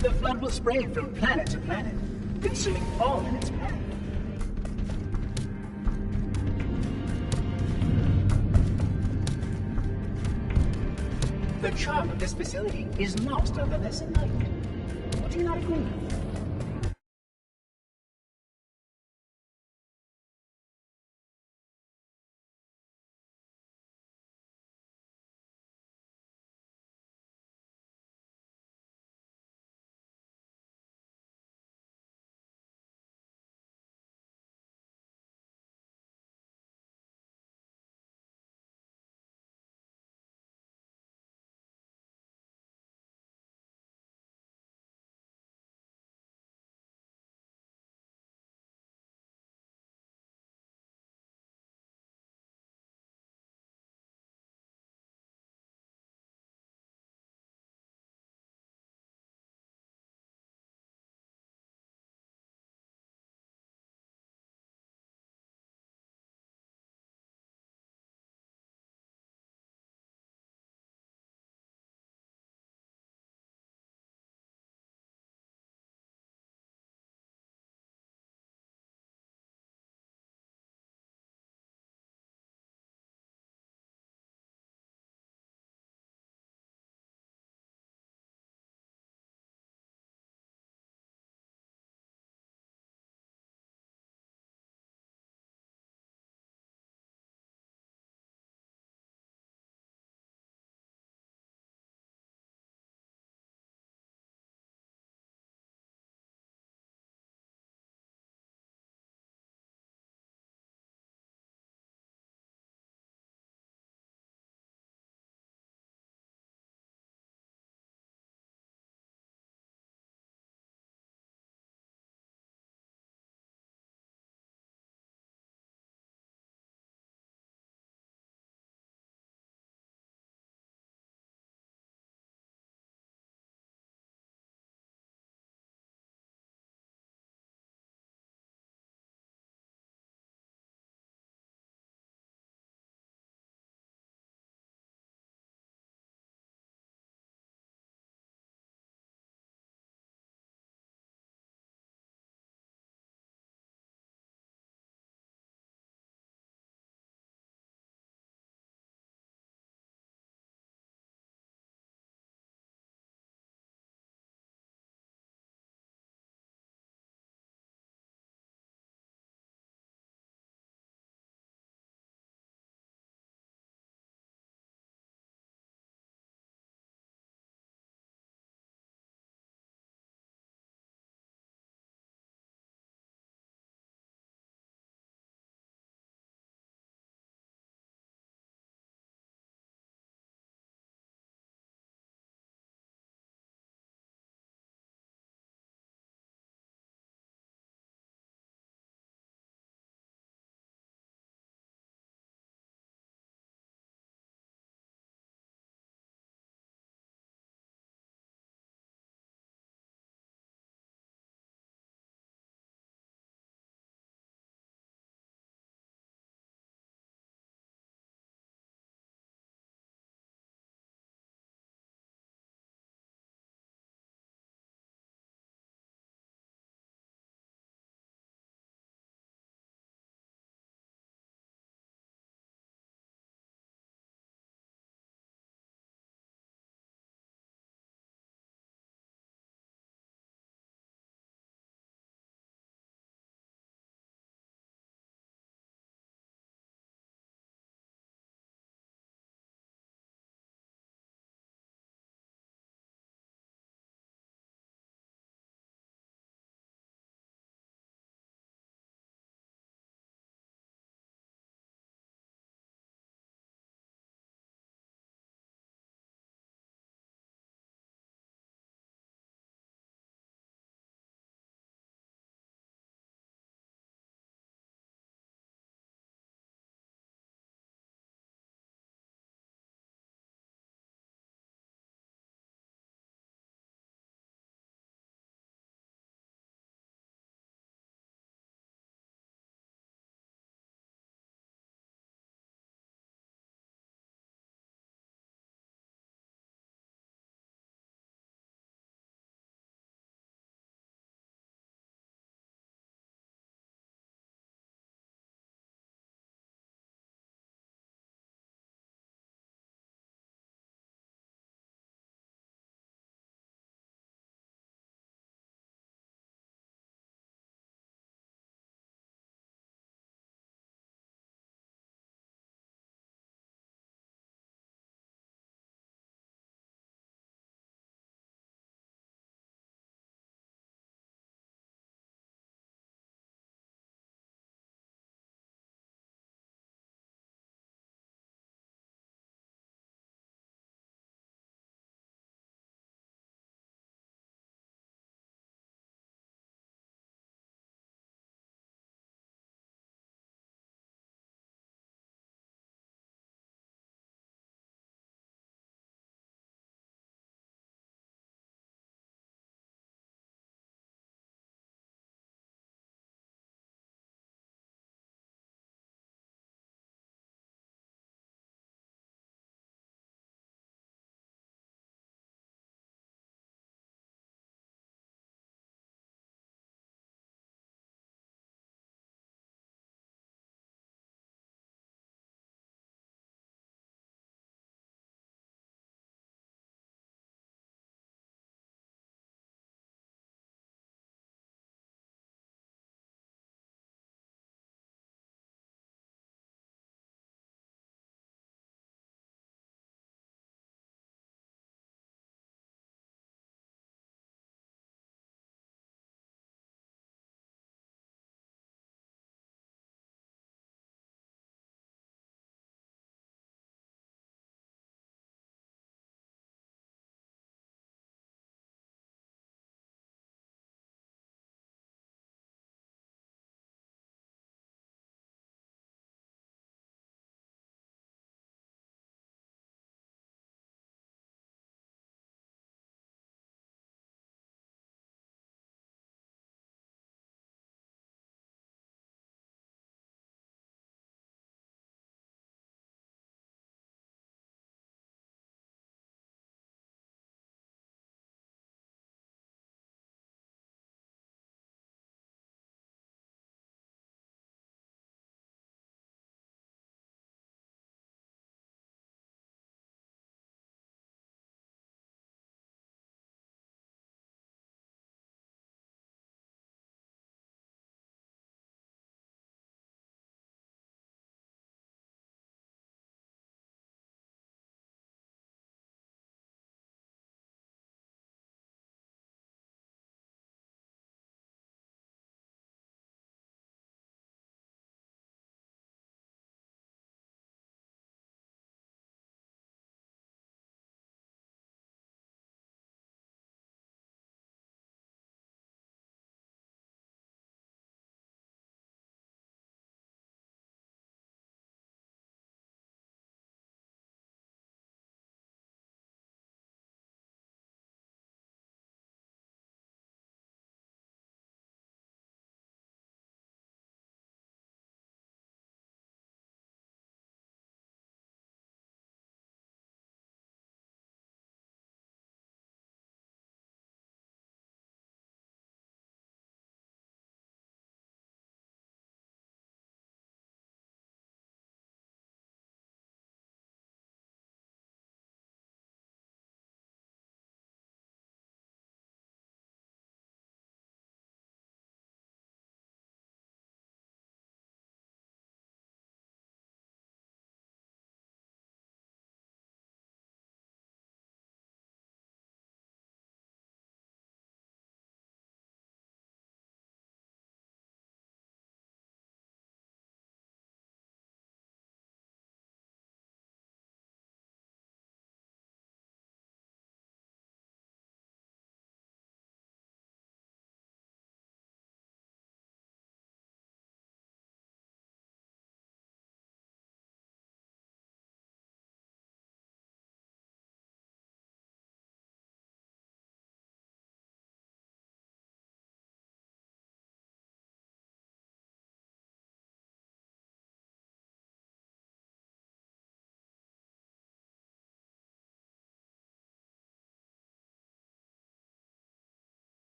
The flood will spread from planet to planet, consuming all in its path. The charm of this facility is lost on the lesson night. Would you not agree?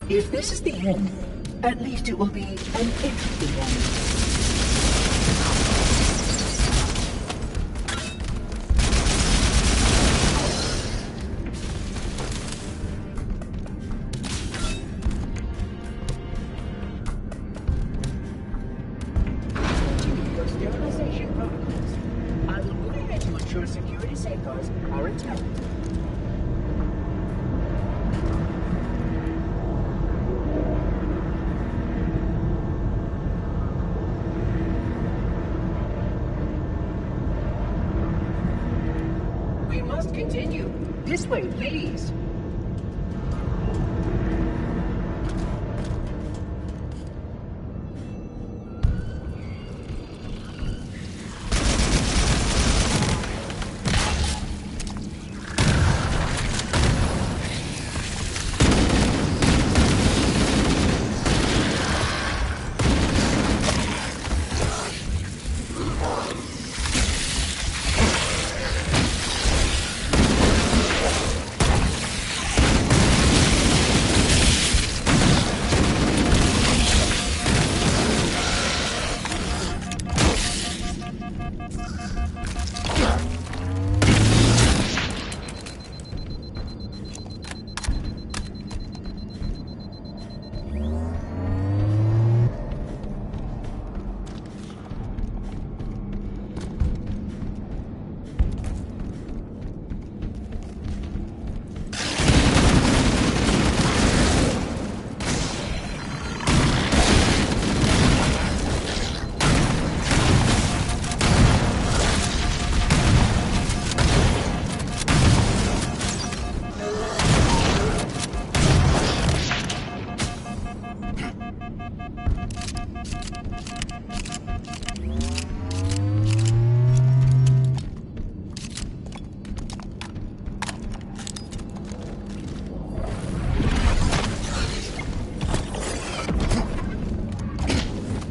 If this is the end, at least it will be an interesting end. Continue. This way, please.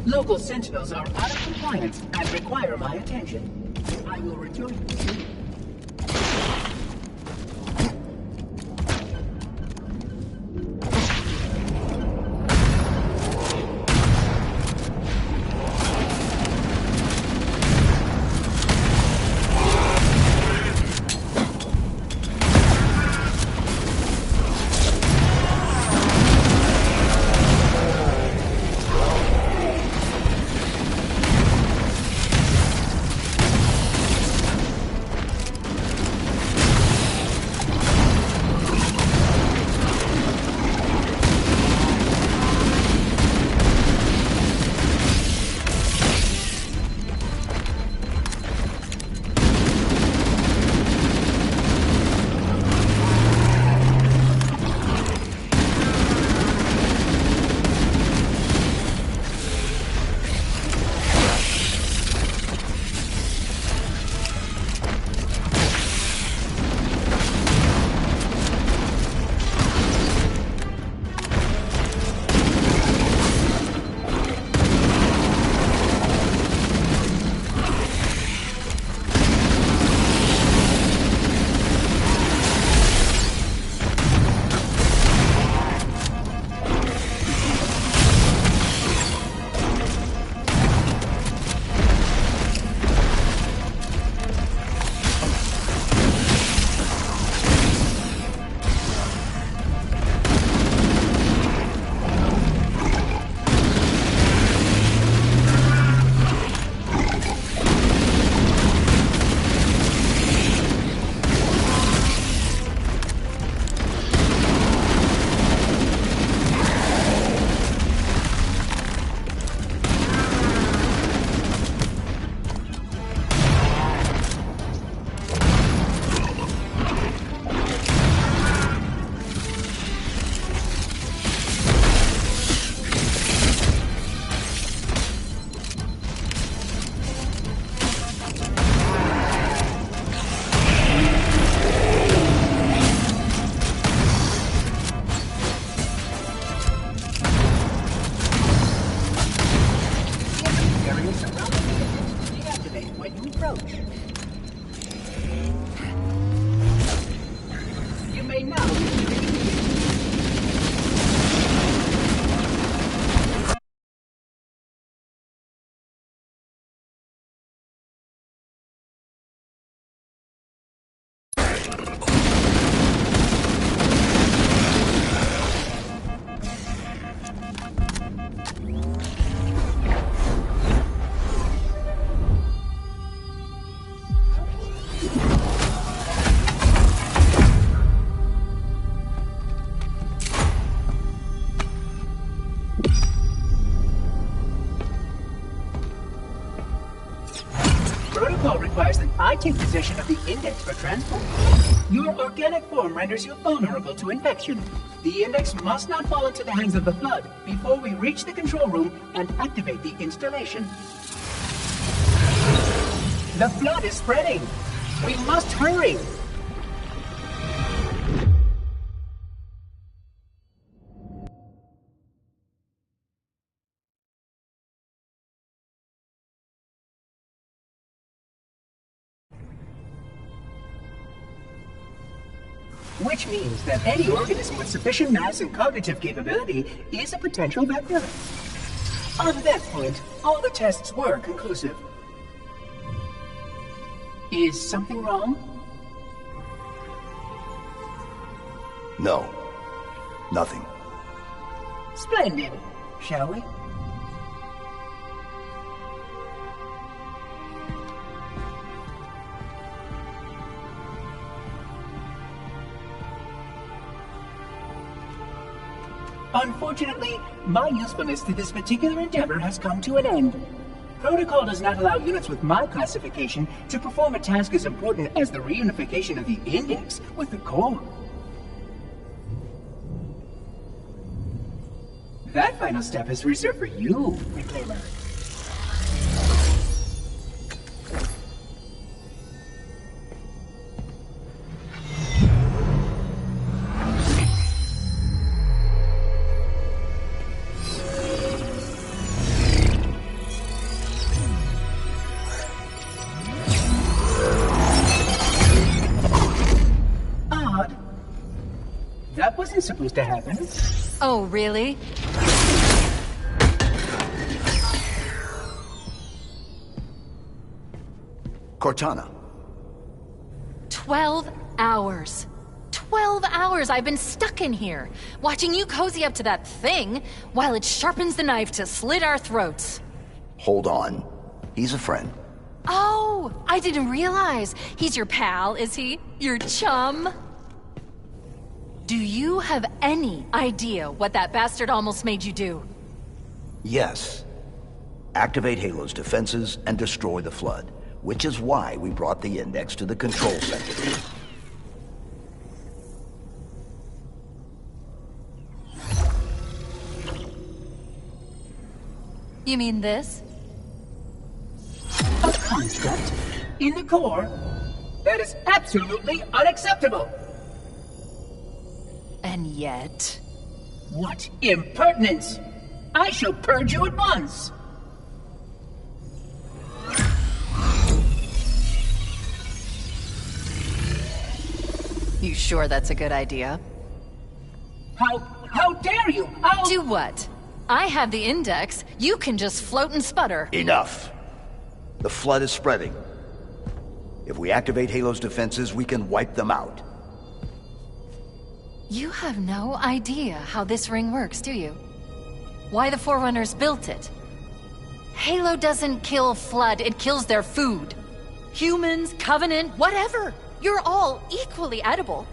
Local sentinels are out of compliance and require my attention. I will return you soon. for transport. Your organic form renders you vulnerable to infection. The index must not fall into the hands of the Flood before we reach the control room and activate the installation. The Flood is spreading. We must hurry. Which means that any organism with sufficient mass and cognitive capability is a potential vector. On that point, all the tests were conclusive. Is something wrong? No. Nothing. Splendid. Shall we? Unfortunately, my usefulness to this particular endeavor has come to an end. Protocol does not allow units with my classification to perform a task as important as the reunification of the Index with the core. That final step is reserved for you, Reclaimer. That wasn't supposed to happen. Oh, really? Cortana. 12 hours. 12 hours I've been stuck in here, watching you cozy up to that thing while it sharpens the knife to slit our throats. Hold on. He's a friend. Oh, I didn't realize. He's your pal, is he? Your chum? Do you have any idea what that bastard almost made you do? Yes. Activate Halo's defenses and destroy the Flood, which is why we brought the Index to the control center. You mean this? A construct in the core? That is absolutely unacceptable! And yet... What impertinence! I shall purge you at once! You sure that's a good idea? How dare you! I'll... Do what? I have the Index. You can just float and sputter. Enough. The Flood is spreading. If we activate Halo's defenses, we can wipe them out. You have no idea how this ring works, do you? Why the Forerunners built it? Halo doesn't kill Flood, it kills their food. Humans, Covenant, whatever. You're all equally edible.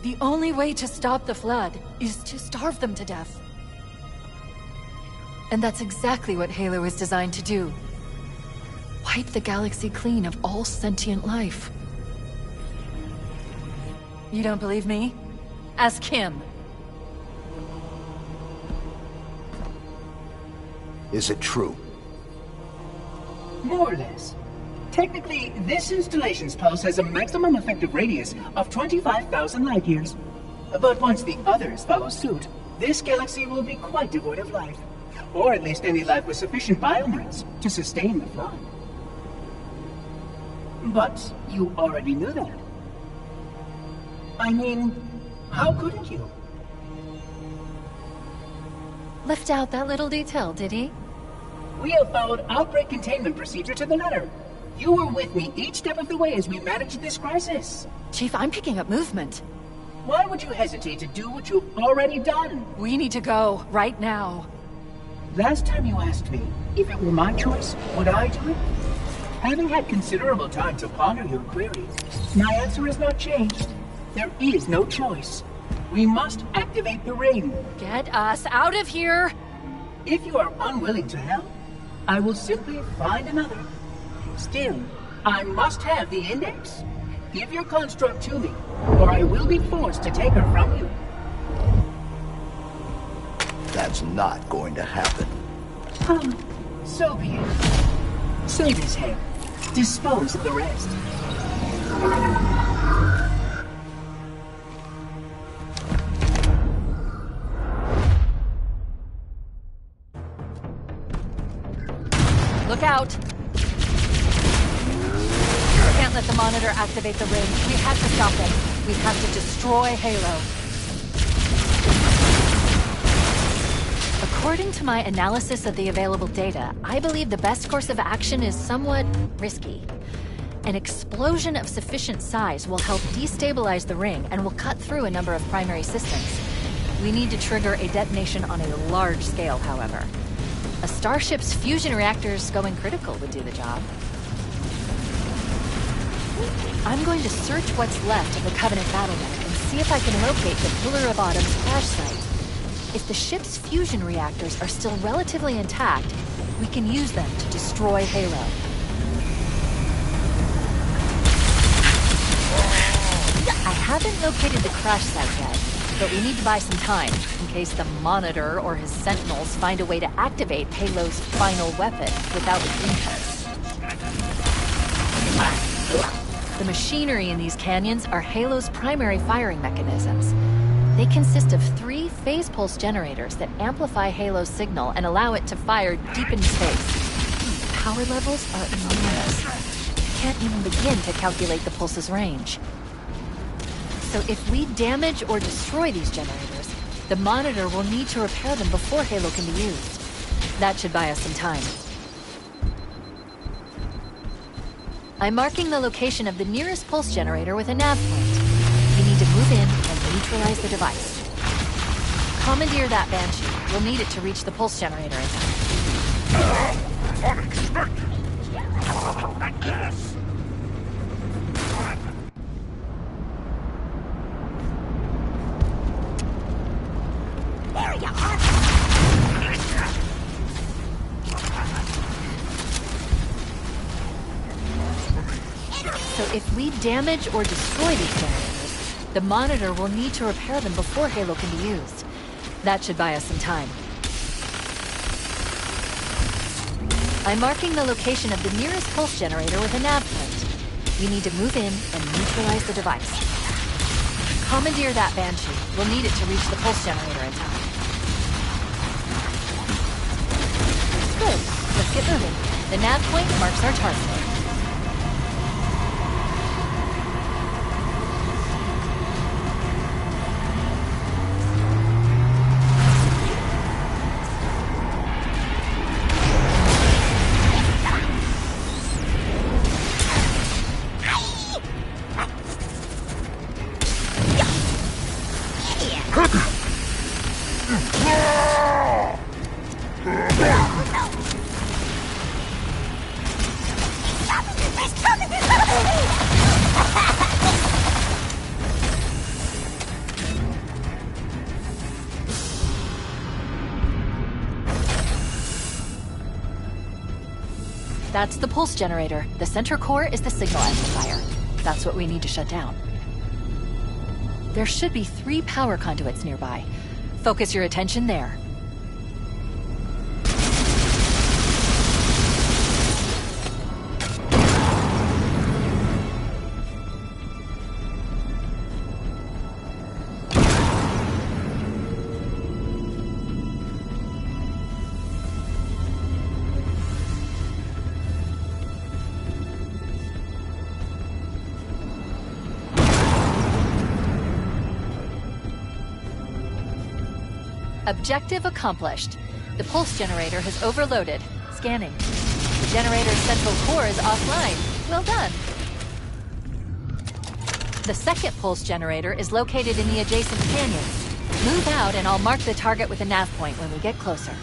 The only way to stop the Flood is to starve them to death. And that's exactly what Halo is designed to do. Wipe the galaxy clean of all sentient life. You don't believe me? Ask him. Is it true? More or less. Technically, this installation's pulse has a maximum effective radius of 25,000 light years. But once the others follow suit, this galaxy will be quite devoid of life. Or at least any life with sufficient biomass to sustain the Flood. But you already knew that. I mean, how couldn't you? Left out that little detail, did he? We have followed outbreak containment procedure to the letter. You were with me each step of the way as we managed this crisis. Chief, I'm picking up movement. Why would you hesitate to do what you've already done? We need to go, right now. Last time you asked me if it were my choice, would I do it? Having had considerable time to ponder your query, my answer has not changed. There is no choice. We must activate the ring. Get us out of here! If you are unwilling to help, I will simply find another. Still, I must have the index. Give your construct to me, or I will be forced to take her from you. That's not going to happen. So be it. Save his head. Dispose of the rest. Look out! We can't let the monitor activate the ring. We have to stop it. We have to destroy Halo. According to my analysis of the available data, I believe the best course of action is somewhat risky. An explosion of sufficient size will help destabilize the ring and will cut through a number of primary systems. We need to trigger a detonation on a large scale, however. A starship's fusion reactors going critical would do the job. I'm going to search what's left of the Covenant battlement and see if I can locate the Pillar of Autumn's crash site. If the ship's fusion reactors are still relatively intact, we can use them to destroy Halo. I haven't located the crash site yet, but we need to buy some time in case the Monitor or his Sentinels find a way to activate Halo's final weapon without the greenhouse. The machinery in these canyons are Halo's primary firing mechanisms. They consist of 3 phase pulse generators that amplify Halo's signal and allow it to fire deep into space. Power levels are enormous. I can't even begin to calculate the pulse's range. So if we damage or destroy these generators, the Monitor will need to repair them before Halo can be used. That should buy us some time. I'm marking the location of the nearest pulse generator with a nav point. We need to move in and neutralize the device. Commandeer that Banshee. We'll need it to reach the pulse generator in time. Unexpected! I guess. There you are! So if we damage or destroy these generators, the Monitor will need to repair them before Halo can be used. That should buy us some time. I'm marking the location of the nearest pulse generator with a nav point. We need to move in and neutralize the device. Commandeer that Banshee. We'll need it to reach the pulse generator in time. Good. Let's get moving. The nav point marks our target. That's the pulse generator. The center core is the signal amplifier. That's what we need to shut down. There should be 3 power conduits nearby. Focus your attention there. Objective accomplished. The pulse generator has overloaded. Scanning. The generator's central core is offline. Well done. The second pulse generator is located in the adjacent canyons. Move out and I'll mark the target with a nav point when we get closer.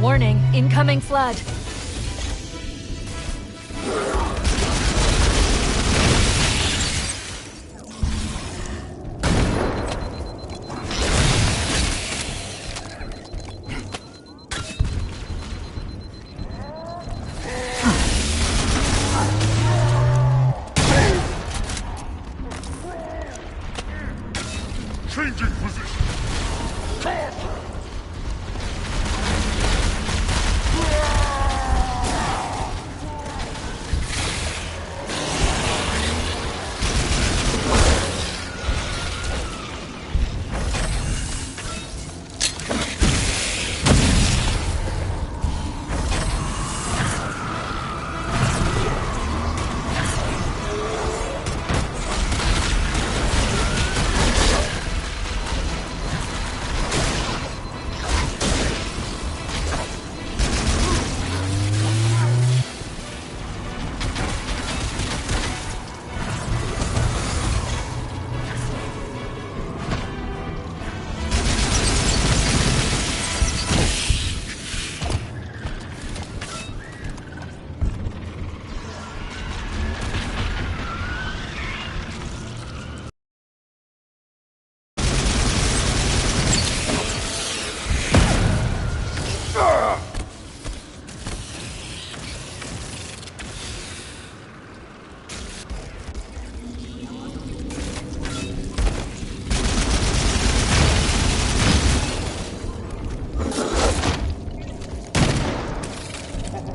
Warning, incoming flood. Changing position.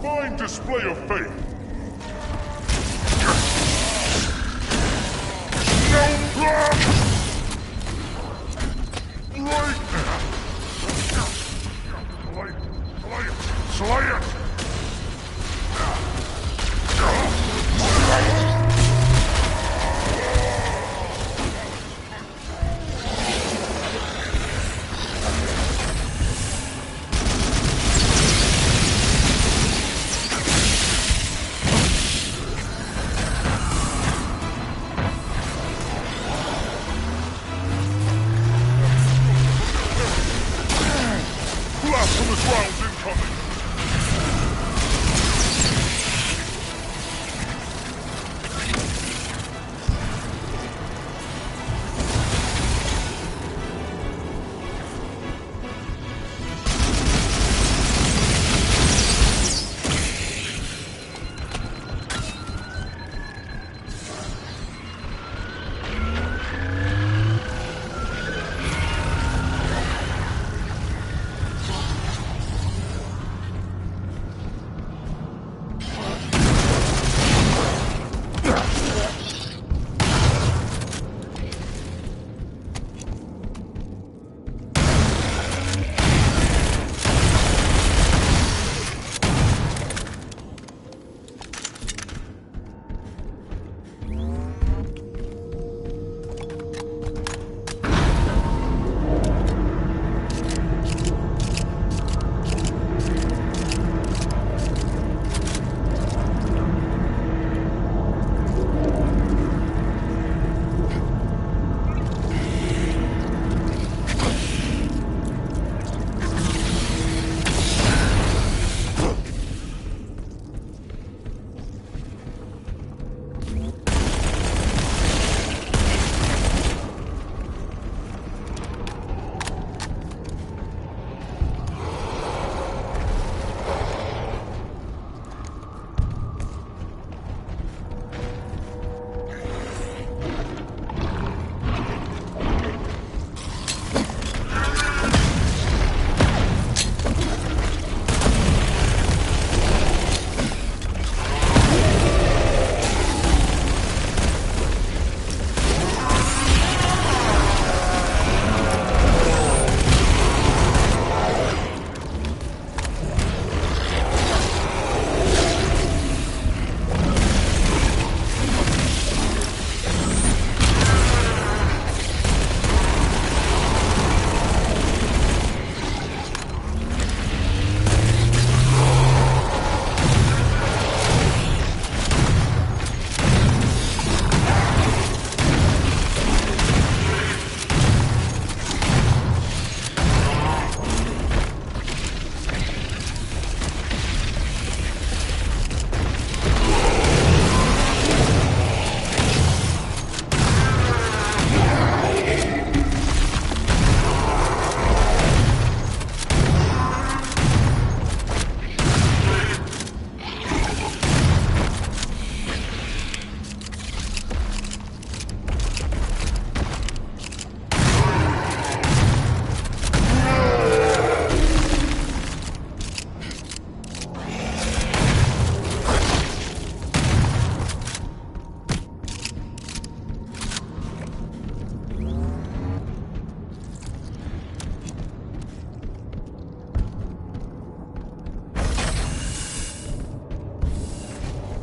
Fine display of faith. Slay it!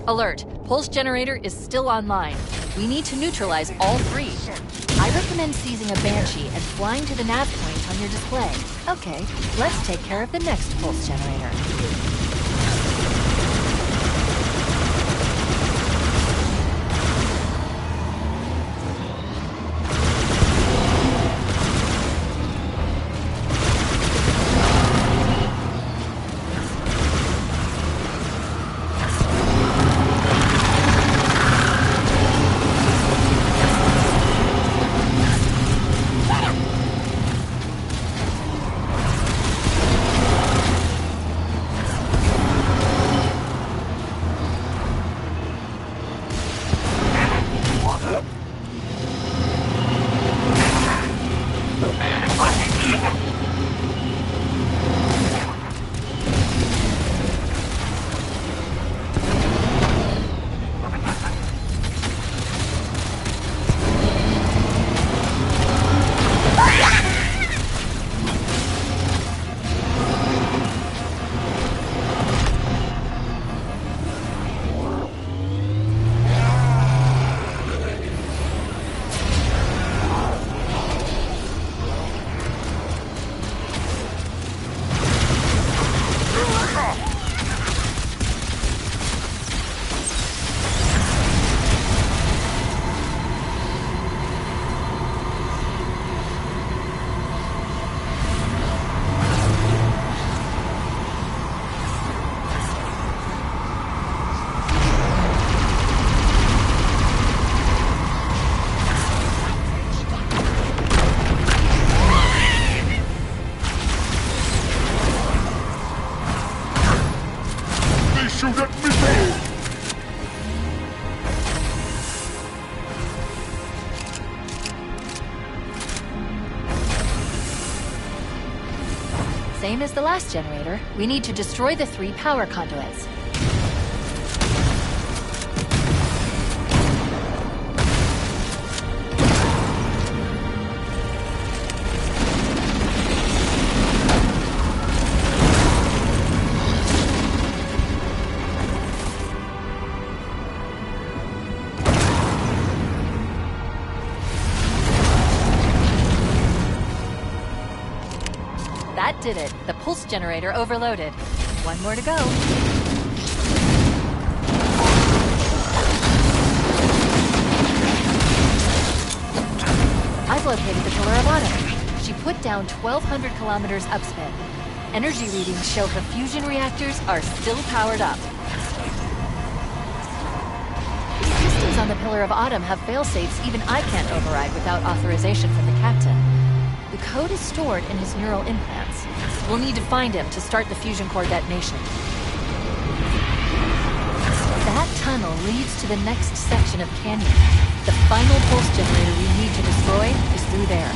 Alert. Pulse generator is still online. We need to neutralize all three. I recommend seizing a Banshee and flying to the nav point on your display. Okay, let's take care of the next pulse generator. Shoot at me! Same as the last generator, we need to destroy the 3 power conduits. That did it. The pulse generator overloaded. One more to go. I've located the Pillar of Autumn. She put down 1,200 kilometers upspin. Energy readings show her fusion reactors are still powered up. The systems on the Pillar of Autumn have failsafes even I can't override without authorization from the captain. The code is stored in his neural implants. We'll need to find him to start the fusion core detonation. That tunnel leads to the next section of canyon. The final pulse generator we need to destroy is through there.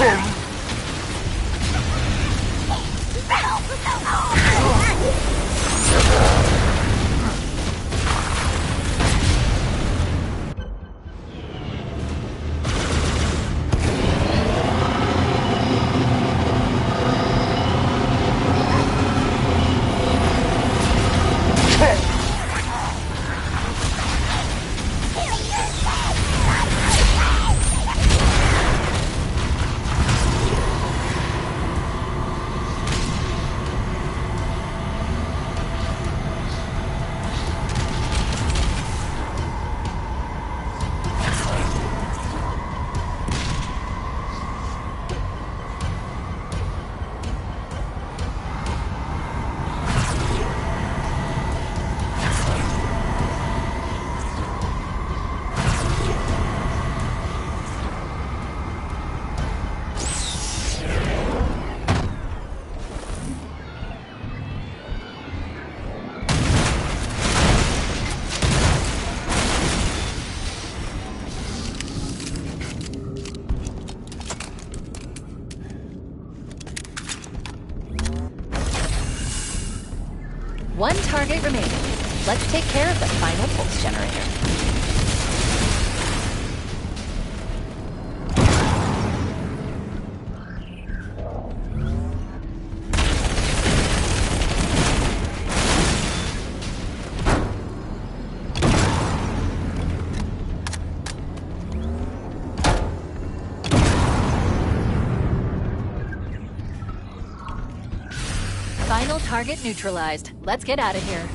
son! One target remaining. Let's take care of the final pulse generator. Final target neutralized. Let's get out of here.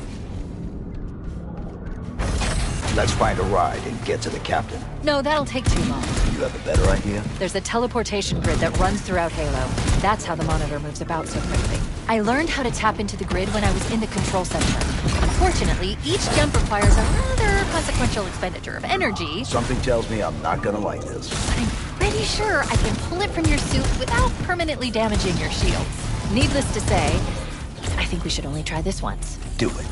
Let's find a ride and get to the captain. No, that'll take too long. You have a better idea? There's a teleportation grid that runs throughout Halo. That's how the monitor moves about so quickly. I learned how to tap into the grid when I was in the control center. Unfortunately, each jump requires a rather consequential expenditure of energy. Something tells me I'm not gonna like this. But I'm pretty sure I can pull it from your suit without permanently damaging your shields. Needless to say, I think we should only try this once. Do it.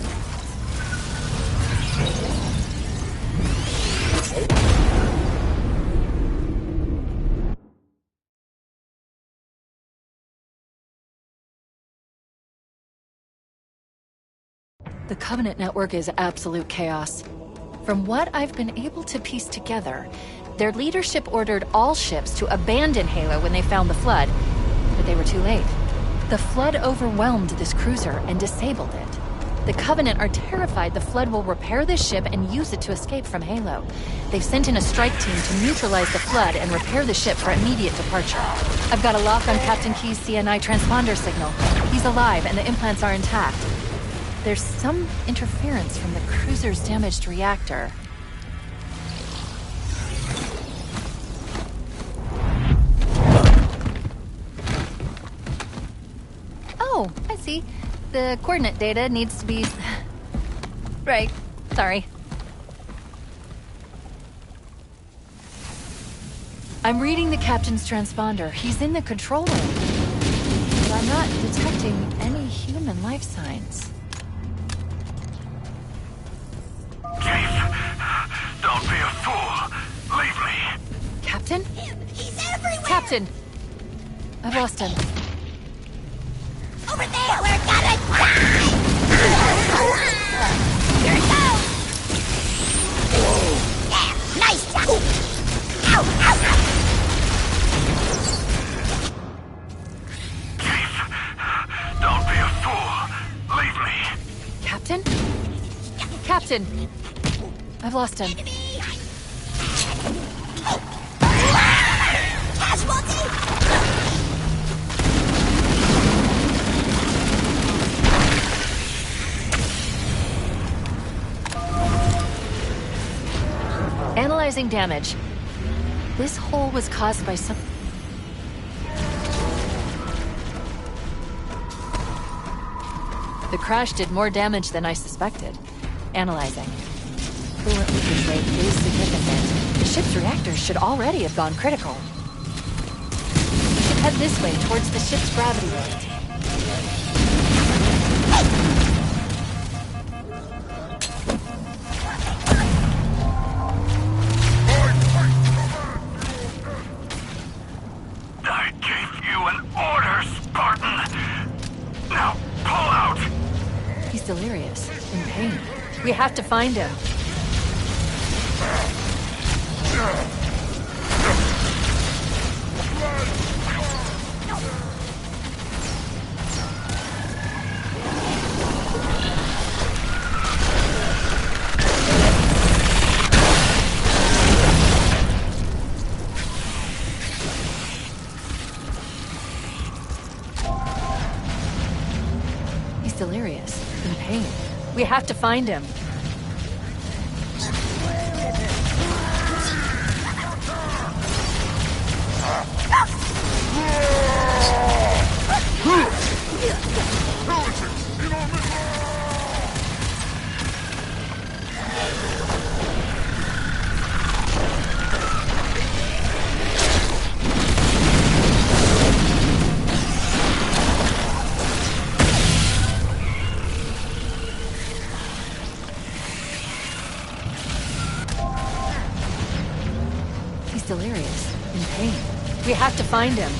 The Covenant network is absolute chaos. From what I've been able to piece together, their leadership ordered all ships to abandon Halo when they found the Flood, but they were too late. The Flood overwhelmed this cruiser and disabled it. The Covenant are terrified the Flood will repair this ship and use it to escape from Halo. They've sent in a strike team to neutralize the Flood and repair the ship for immediate departure. I've got a lock on Captain Keyes' CNI transponder signal. He's alive and the implants are intact. There's some interference from the cruiser's damaged reactor. Oh, I see. The coordinate data needs to be... Right. Sorry. I'm reading the captain's transponder. He's in the control room. But I'm not detecting any human life signs. Keith, don't be a fool. Leave me. Captain? He's everywhere! Captain! I've lost him. Over there! We're gonna die! Here it goes! Yeah, nice job! Ow, ow, ow! Keith, don't be a fool. Leave me. Captain? Captain! I've lost him. Casualty! Analyzing damage. This hole was caused by some... The crash did more damage than I suspected. Analyzing. Coolant leakage rate is significant. The ship's reactors should already have gone critical. We should head this way towards the ship's gravity weight. He's delirious, in pain. We have to find him. Delirious, in pain. We have to find him. Delirious, in pain. We have to find him.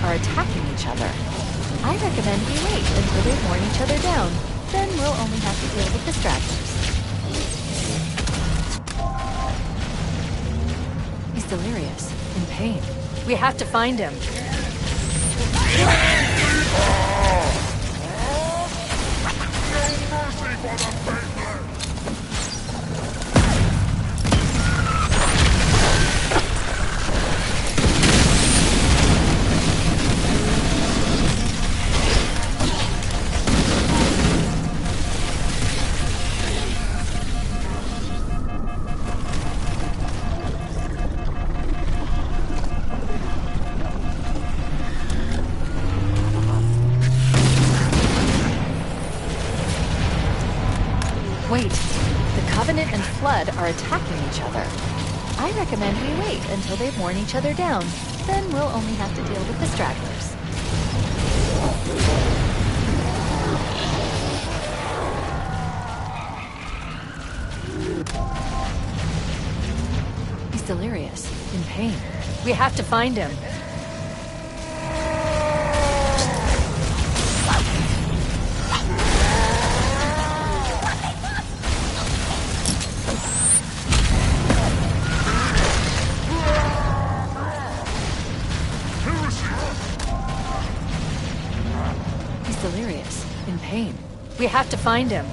Are attacking each other. I recommend we wait until they've worn each other down. Then we'll only have to deal with the stragglers. He's delirious, in pain. We have to find him. Wait, the Covenant and Flood are attacking each other. I recommend we wait until they've worn each other down. Then we'll only have to deal with the stragglers. He's delirious, in pain. We have to find him. Delirious, in pain. We have to find him.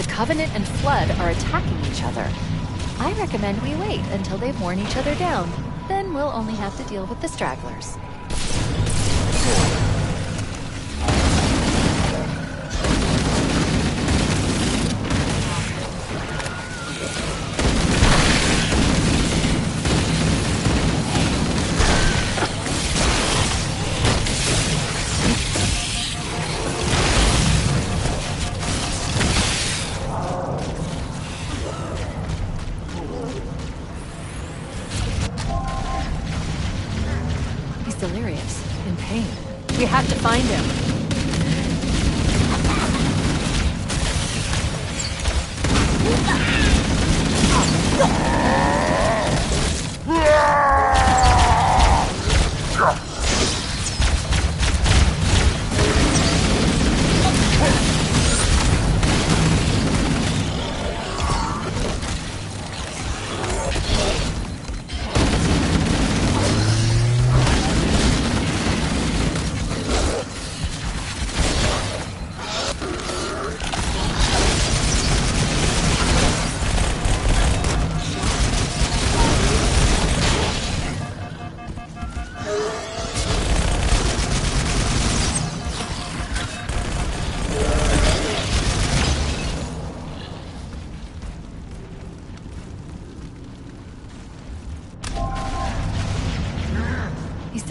Covenant and Flood are attacking each other. I recommend we wait until they've worn each other down. Then we'll only have to deal with the stragglers. Delirious, in pain. We have to find him.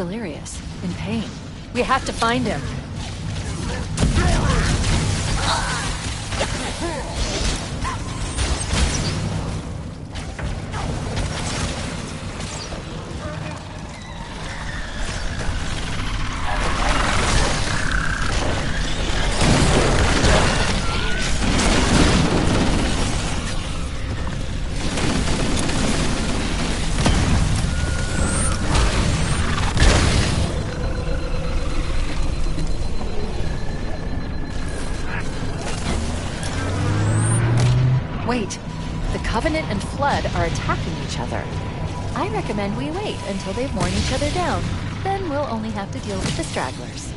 delirious, in pain. We have to find him. Wait, the Covenant and Flood are attacking each other. I recommend we wait until they've worn each other down. Then we'll only have to deal with the stragglers.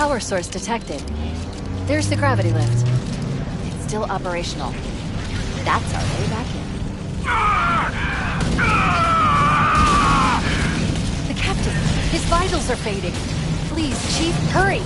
Power source detected. There's the gravity lift. It's still operational. That's our way back in. The captain! His vitals are fading! Please, Chief, hurry!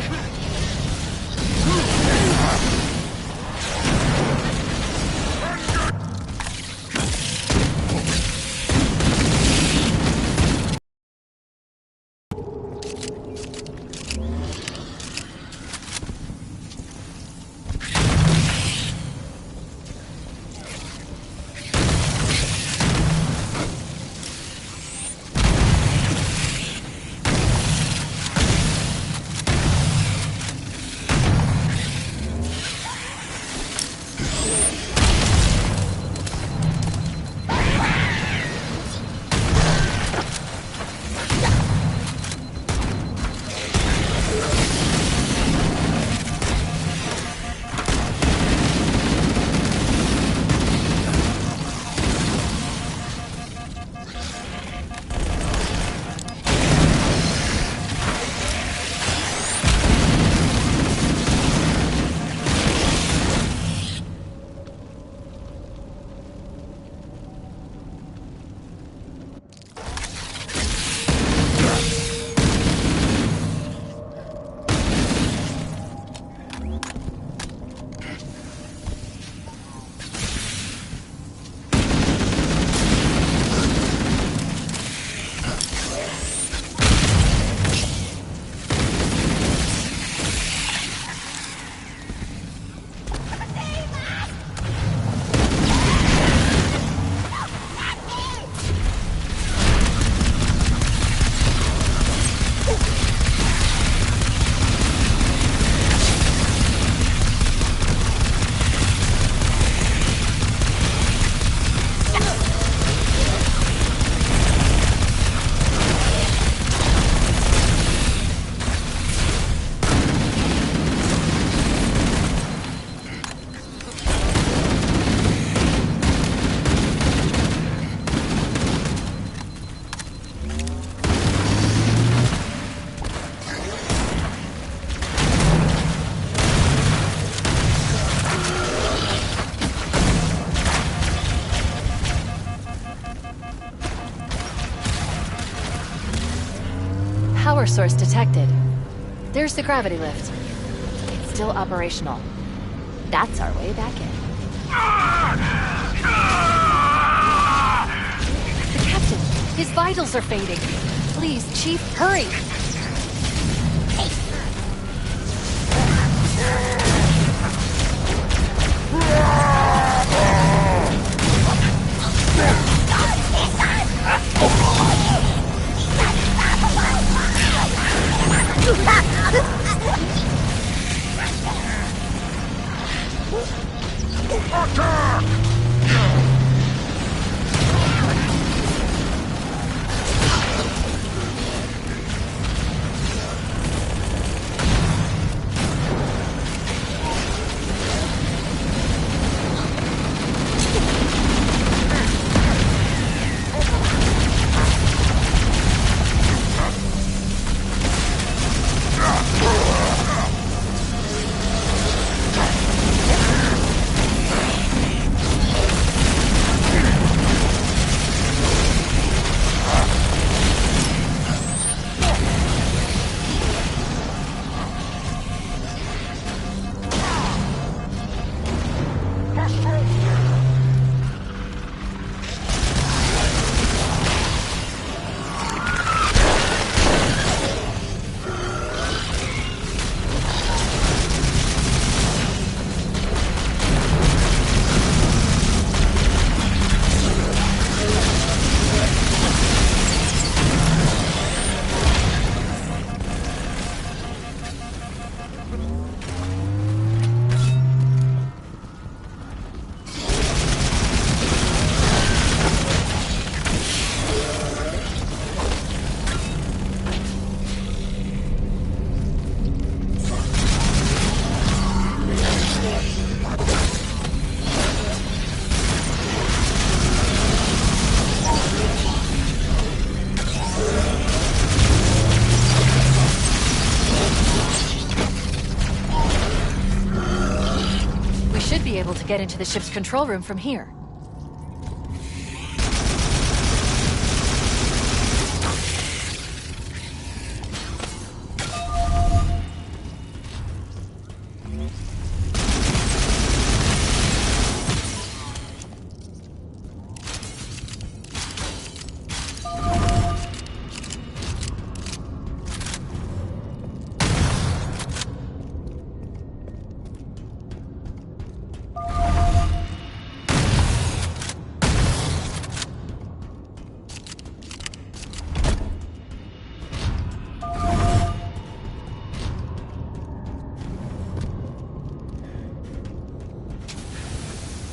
Power source detected. There's the gravity lift. It's still operational. That's our way back in. The captain! His vitals are fading! Please, Chief, hurry! to get into the ship's control room from here.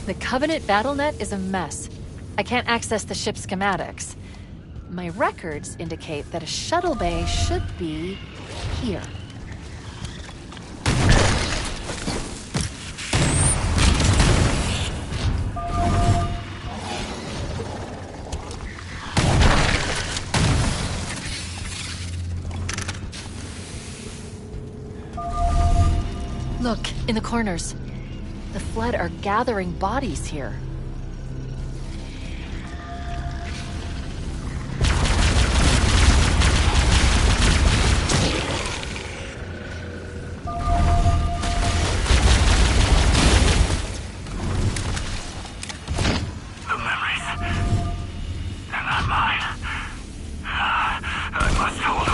The Covenant BattleNet is a mess. I can't access the ship's schematics. My records indicate that a shuttle bay should be here. Look, in the corners. The Flood are gathering bodies here. The memories. They're not mine. I must hold on.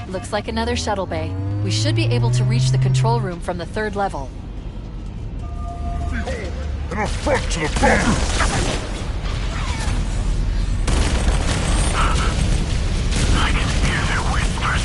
Looks like another shuttle bay. We should be able to reach the control room from the 3rd level. Behold, an affront to the Founders! I can hear their whispers.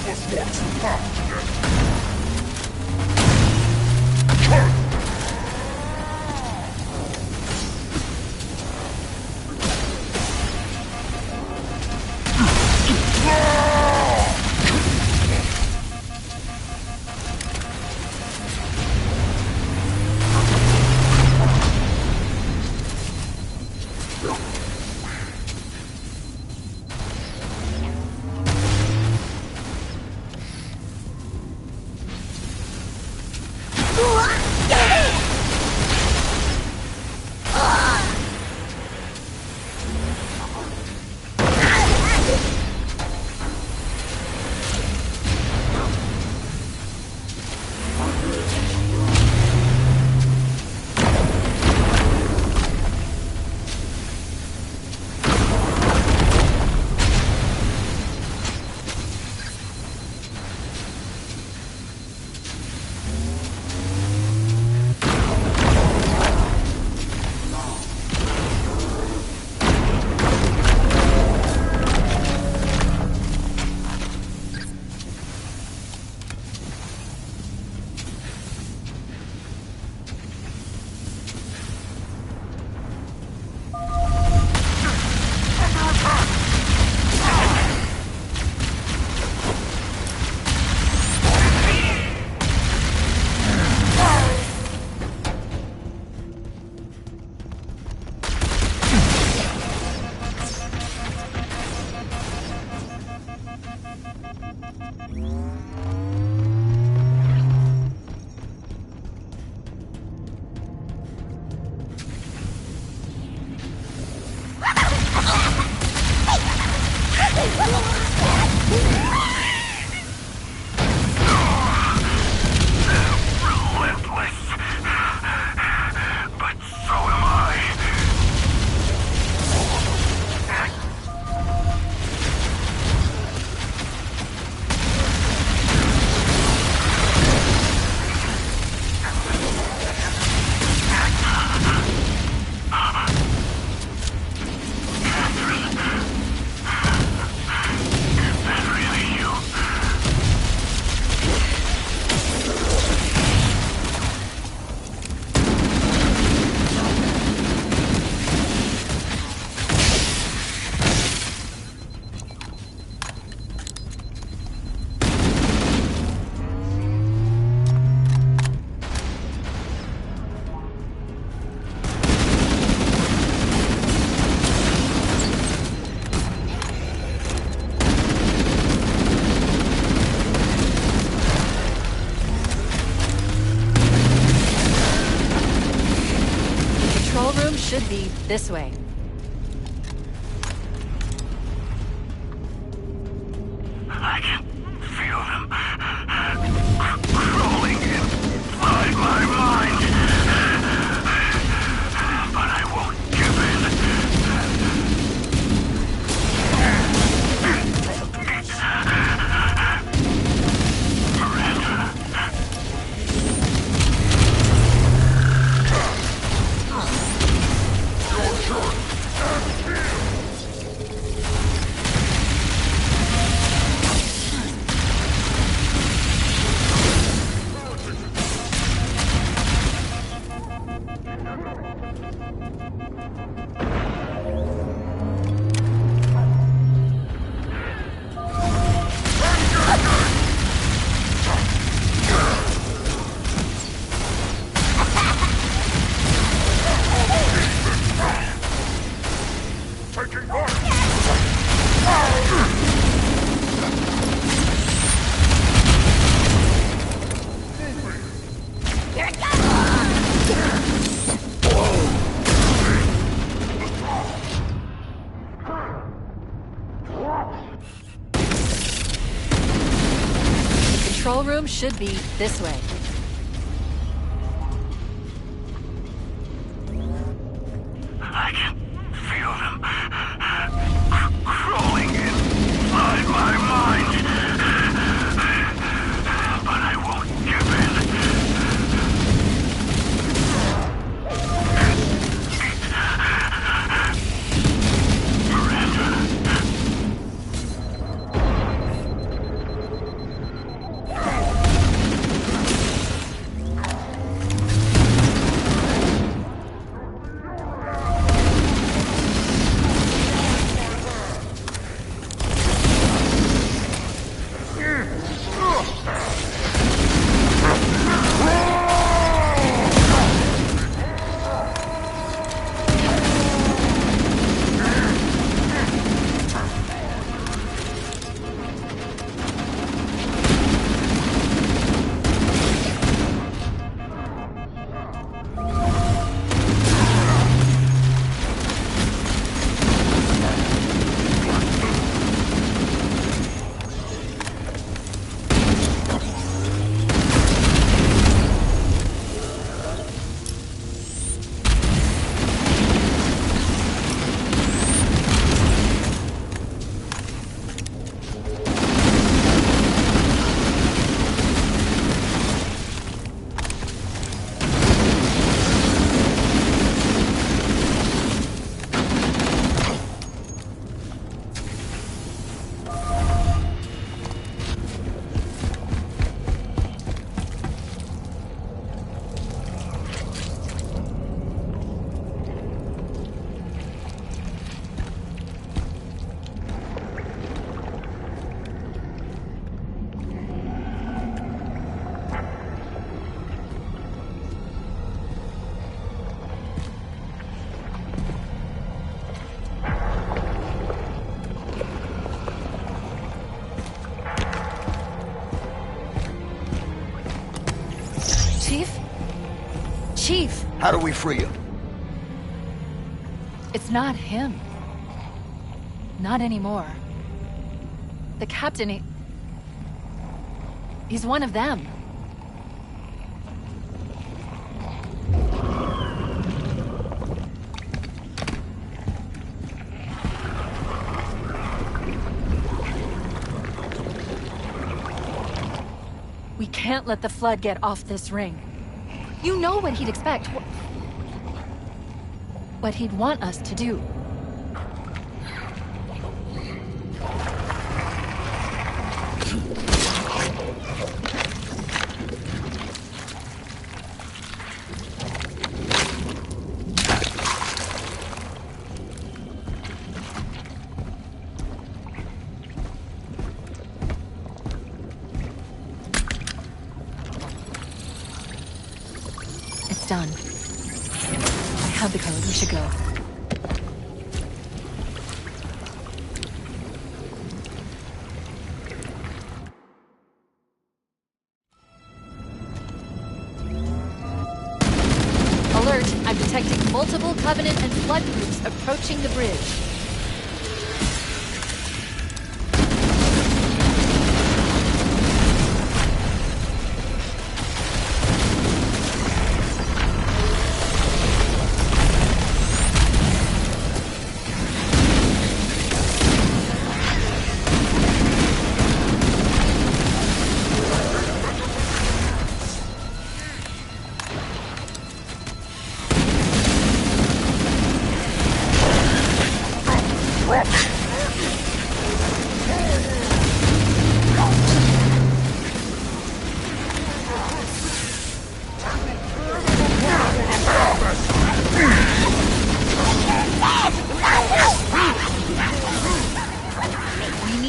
of us want to have together. Charlie! Should be this way. I can feel them crawling inside my mind. But I won't give Control room should be this way. I can feel them crawling inside my mind. But I won't give Chief? Chief! How do we free him? It's not him. Not anymore. The captain, he's one of them. We can't let the Flood get off this ring. You know what he'd expect. What he'd want us to do. It's done. I have the code. We should go. Alert! I'm detecting multiple Covenant and Flood groups approaching the bridge.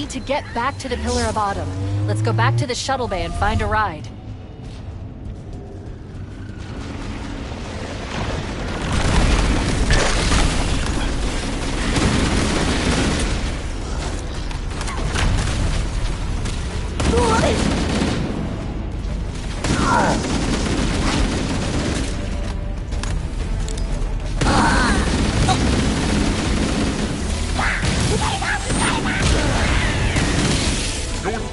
To get back to the Pillar of Autumn. Let's go back to the shuttle bay and find a ride.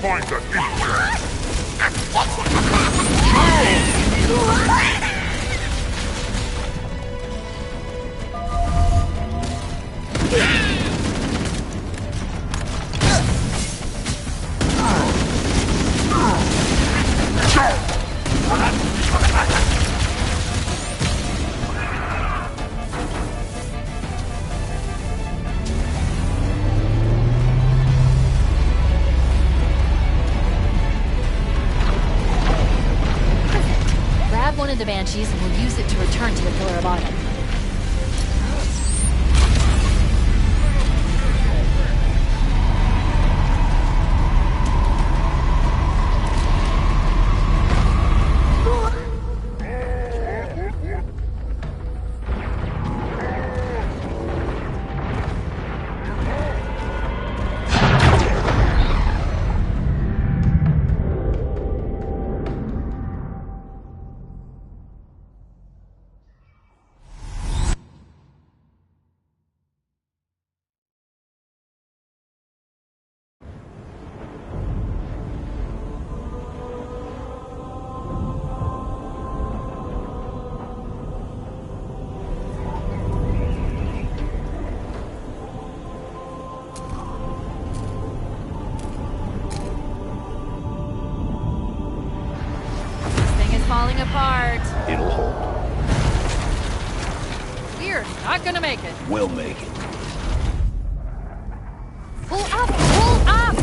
Find the idiot! One of the Banshees and we'll use it to return to the Pillar of Autumn. Falling apart. It'll hold. We're not gonna make it. We'll make it. Pull up! Pull up!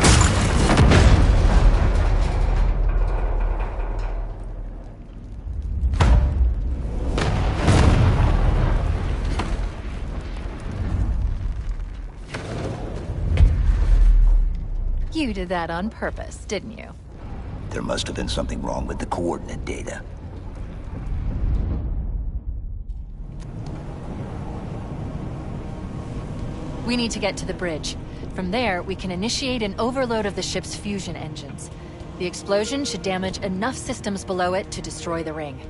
You did that on purpose, didn't you? There must have been something wrong with the coordinate data. We need to get to the bridge. From there, we can initiate an overload of the ship's fusion engines. The explosion should damage enough systems below it to destroy the ring.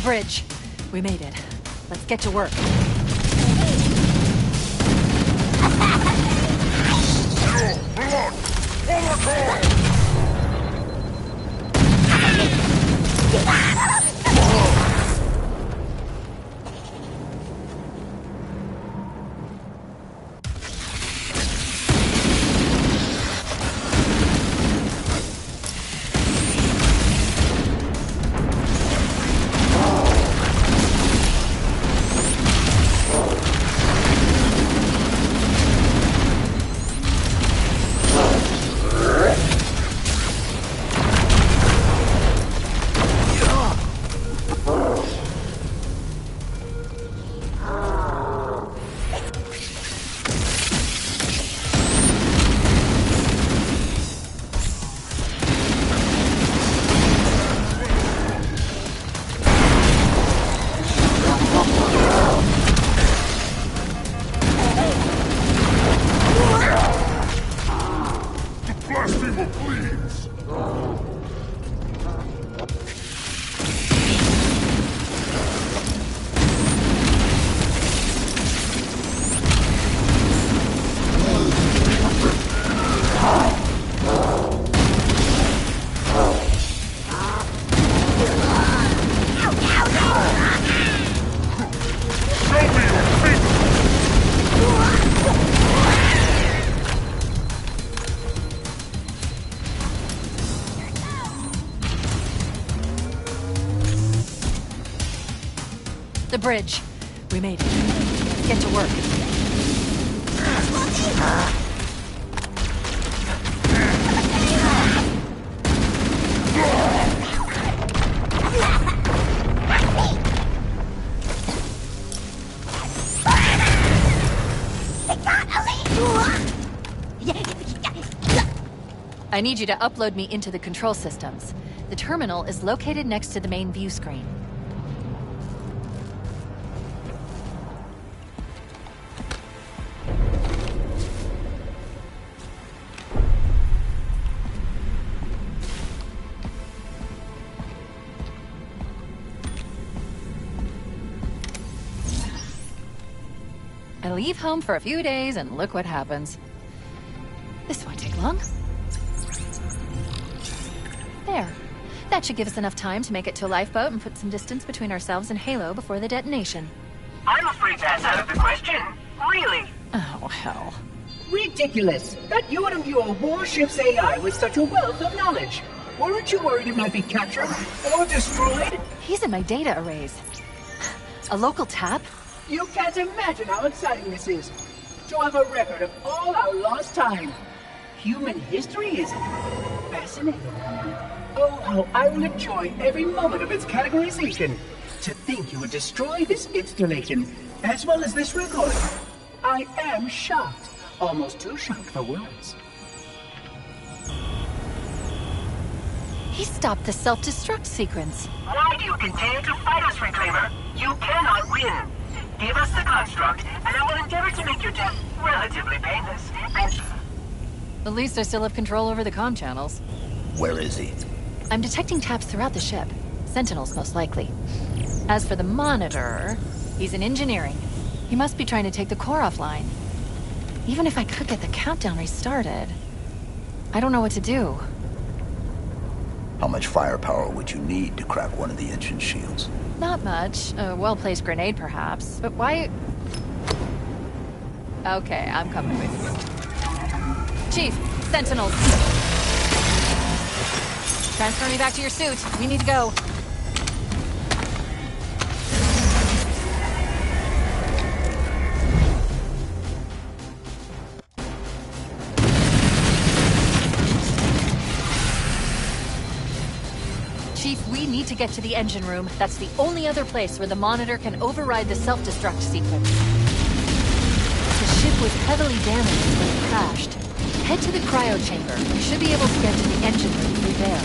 Bridge. We made it. Let's get to work. The bridge. We made it. Let's get to work. I need you to upload me into the control systems. The terminal is located next to the main view screen. I leave home for a few days and look what happens. This won't take long. There. That should give us enough time to make it to a lifeboat and put some distance between ourselves and Halo before the detonation. I'm afraid that's out of the question. Really? Oh, hell. Ridiculous! That you would imbue a warship's AI with such a wealth of knowledge. Weren't you worried it might be captured or destroyed? He's in my data arrays. A local tap? You can't imagine how exciting this is. To have a record of all our lost time. Human history is fascinating. Oh, how I will enjoy every moment of its categorization. To think you would destroy this installation, as well as this record. I am shocked. Almost too shocked for words. He stopped the self-destruct sequence. Why do you continue to fight us, Reclaimer? You cannot win. Give us the construct, and I will endeavor to make your death relatively painless. At least I still have control over the comm channels. Where is he? I'm detecting taps throughout the ship. Sentinels, most likely. As for the Monitor, he's in engineering. He must be trying to take the core offline. Even if I could get the countdown restarted, I don't know what to do. How much firepower would you need to crack one of the engine shields? Not much. A well-placed grenade, perhaps. But why... Okay, I'm coming with you. Chief, Sentinels. Transfer me back to your suit. We need to go. Chief, we need to get to the engine room. That's the only other place where the Monitor can override the self-destruct sequence. The ship was heavily damaged when it crashed. Head to the cryo chamber. You should be able to get to the engine room through there.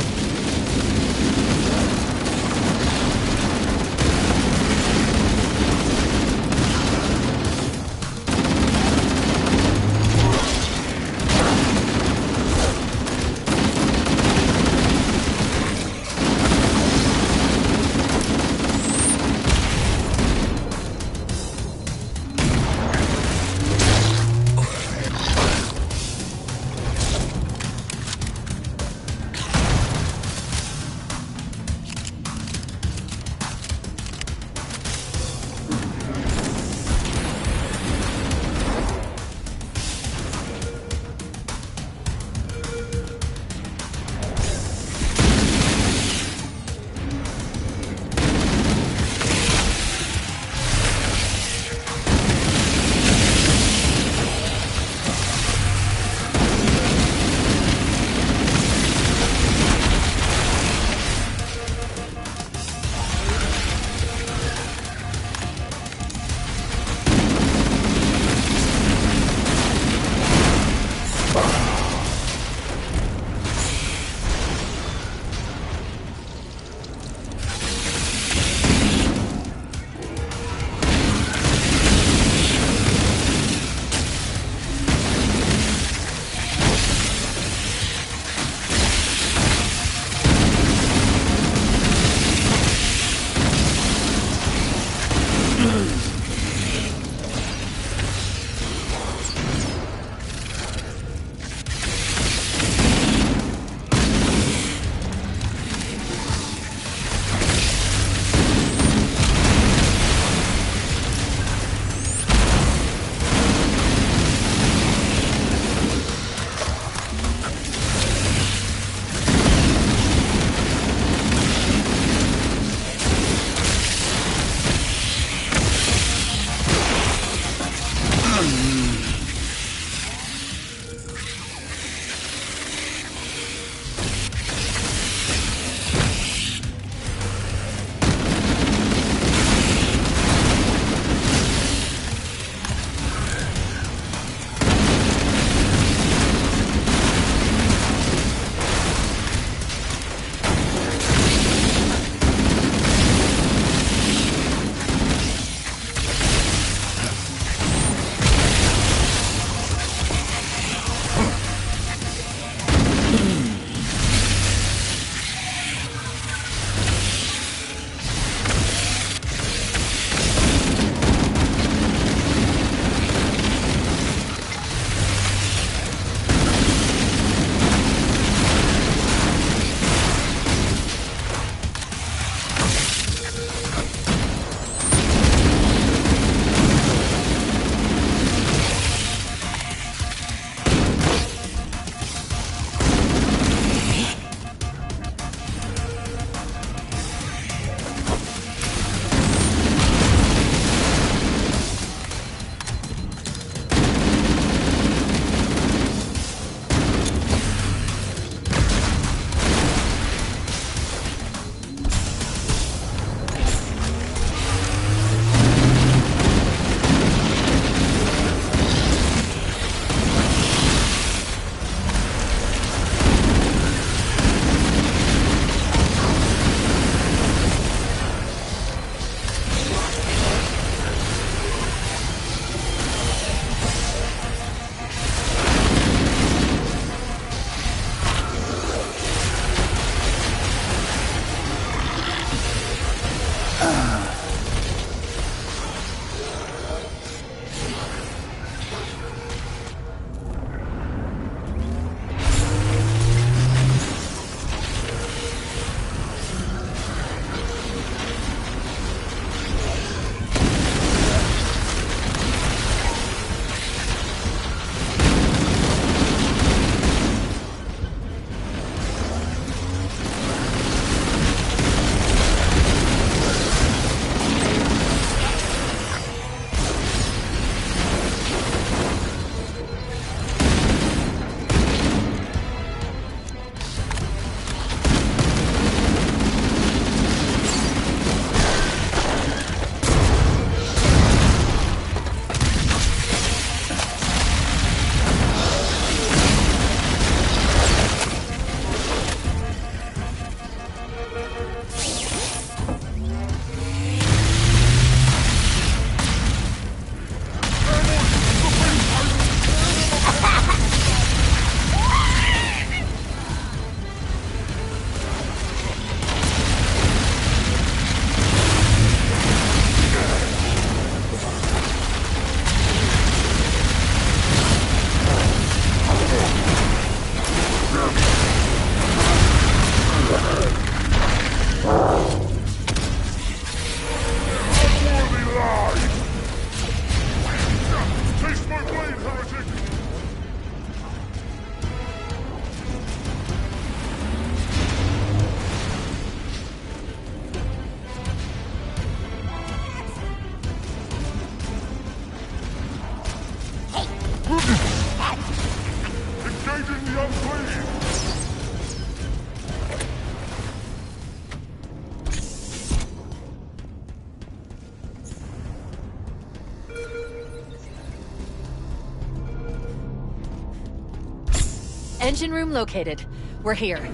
Engine room located. We're here.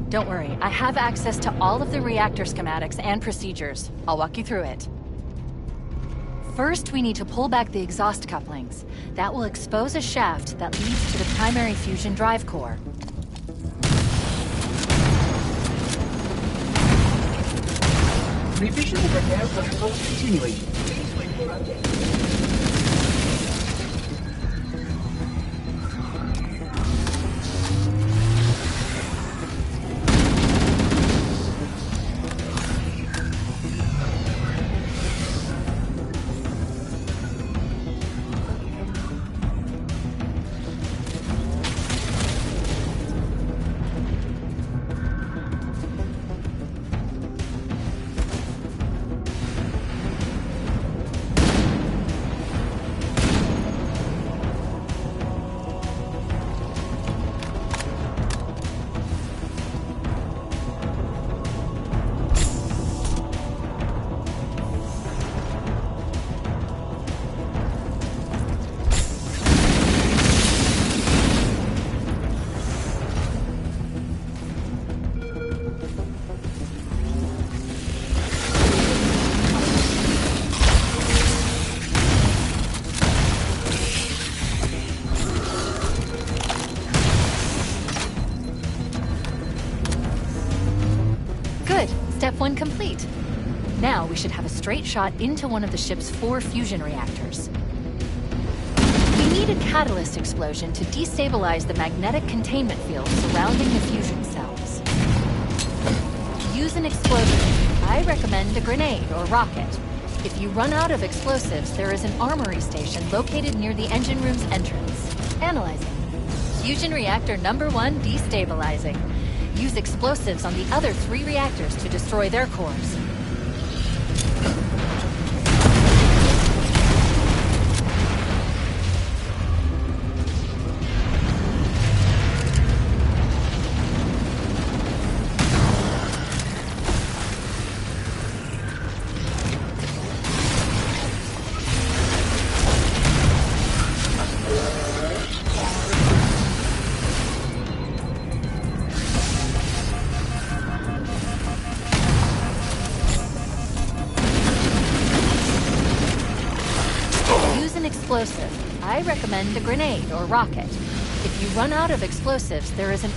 Don't worry, I have access to all of the reactor schematics and procedures. I'll walk you through it. First, we need to pull back the exhaust couplings. That will expose a shaft that leads to the primary fusion drive core. Revision of repair protocols continuing. Please wait for update. Step 1 complete. Now we should have a straight shot into one of the ship's 4 fusion reactors. We need a catalyst explosion to destabilize the magnetic containment field surrounding the fusion cells. To use an explosive, I recommend a grenade or rocket. If you run out of explosives, there is an armory station located near the engine room's entrance. Analyzing. Fusion reactor number 1 destabilizing. Use explosives on the other 3 reactors to destroy their cores. Explosive. I recommend a grenade or rocket. If you run out of explosives, there is an...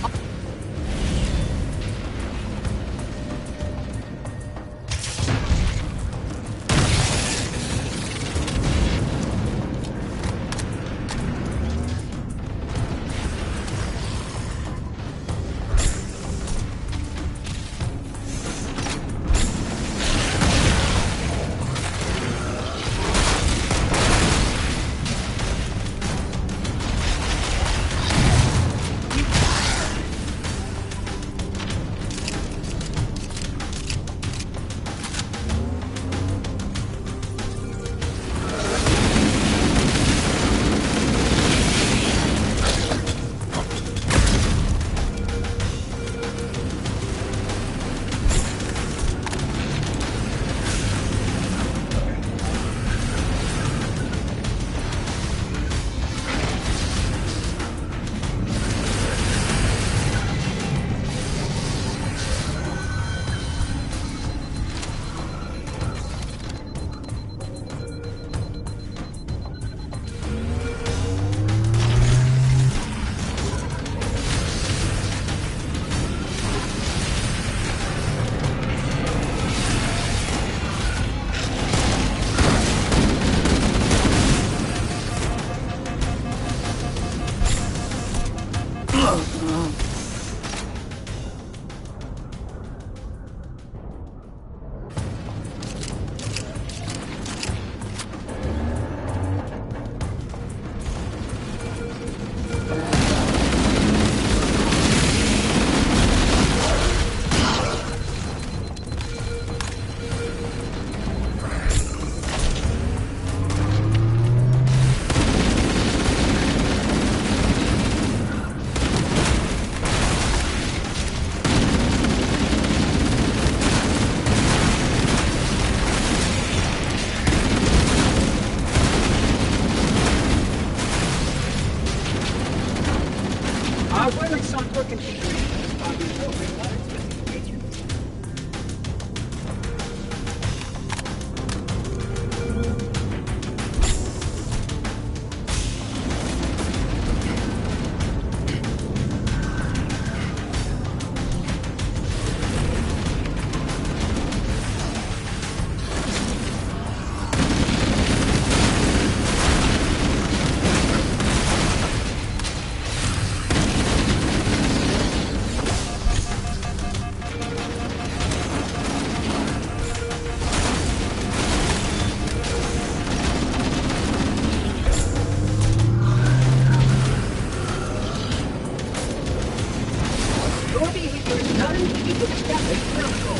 proceed with established protocol.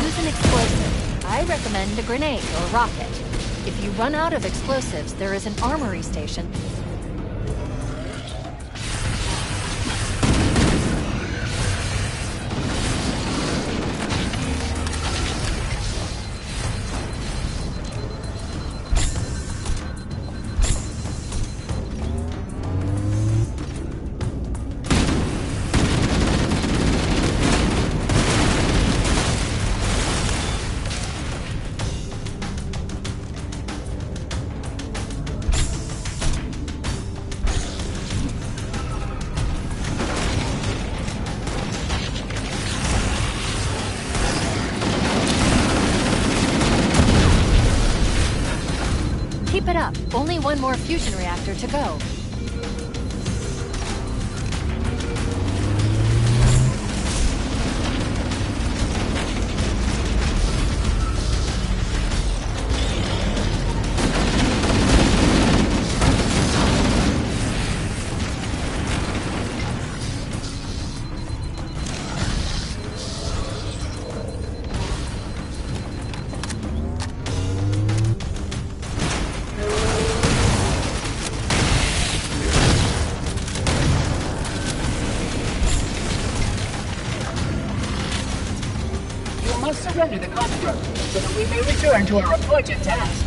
Use an explosive. I recommend a grenade or rocket. If you run out of explosives, there is an armory station. Keep it up. Only one more fusion reactor to go. Must surrender the construct so that we may return to our appointed task.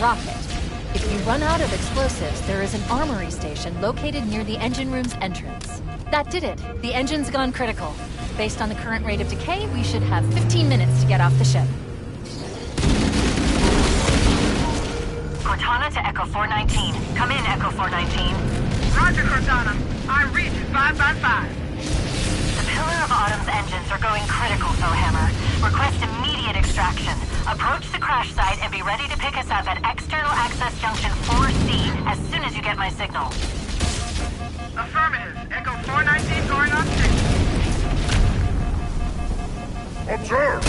Rocket. If you run out of explosives, there is an armory station located near the engine room's entrance. That did it. The engine's gone critical. Based on the current rate of decay, we should have 15 minutes to get off the ship. Cortana to Echo 419. Come in, Echo 419. Roger, Cortana. I read you 5 by 5. The Pillar of Autumn's engines are going critical, Foehammer. Request immediate extraction. Approach the crash site and be ready to pick us up at External Access Junction 4C as soon as you get my signal. Affirmative. Echo 419 going on signal. Observe!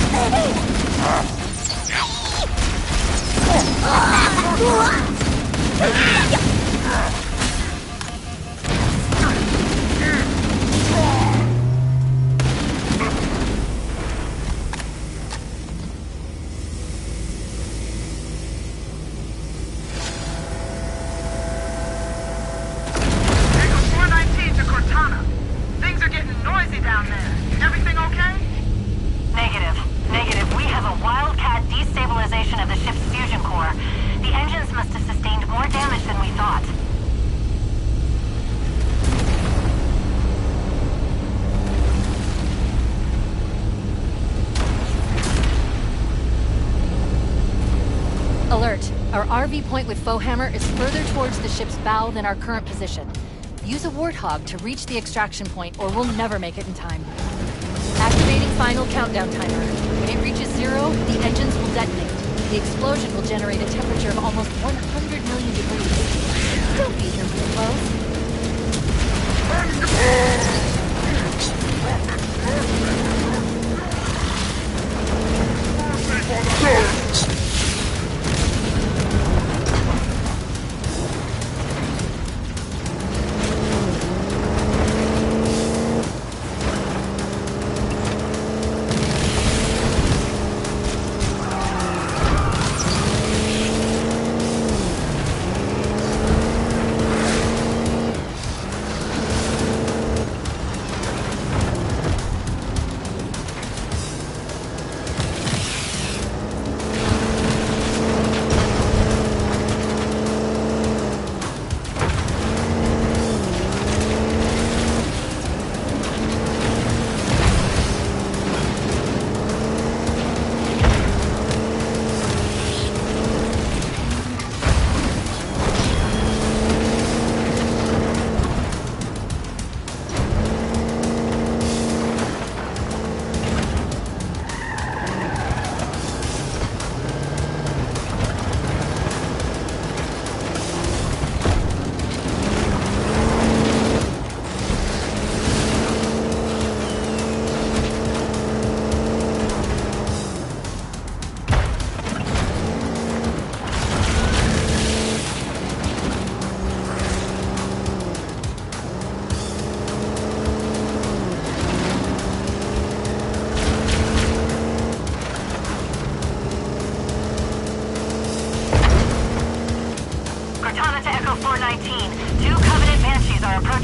Alert. Our RV point with Foehammer is further towards the ship's bow than our current position. Use a Warthog to reach the extraction point or we'll never make it in time. Activating final countdown timer. When it reaches 0, the engines will detonate. The explosion will generate a temperature of almost 100 million degrees. Don't be here real close.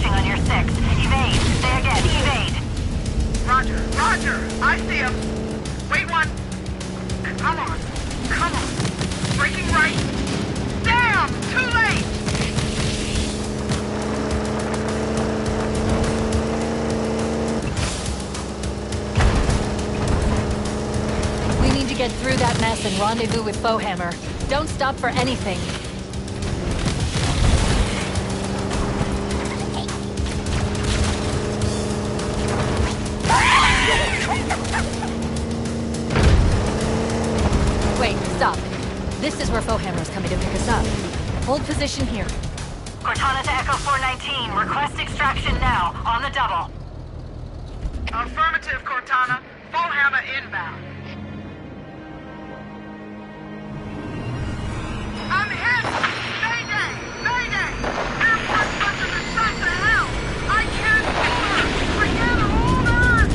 approaching on your 6. Evade. Say again, evade. Roger, roger! I see him! Wait one! Come on! Come on! Breaking right! Damn! Too late! We need to get through that mess and rendezvous with Foehammer. Don't stop for anything. Wait, stop. This is where Foehammer's coming to pick us up. Hold position here. Cortana to Echo 419. Request extraction now. On the double. Affirmative, Cortana. Foehammer inbound. I'm hit! Mayday! Mayday! Airport buses are shot to hell! I can't see her! Forget her! Hold on!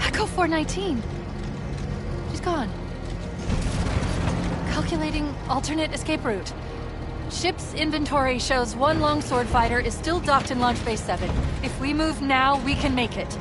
Echo 419. She's gone. Calculating alternate escape route. Ship's inventory shows one longsword fighter is still docked in Launch Base 7. If we move now, we can make it.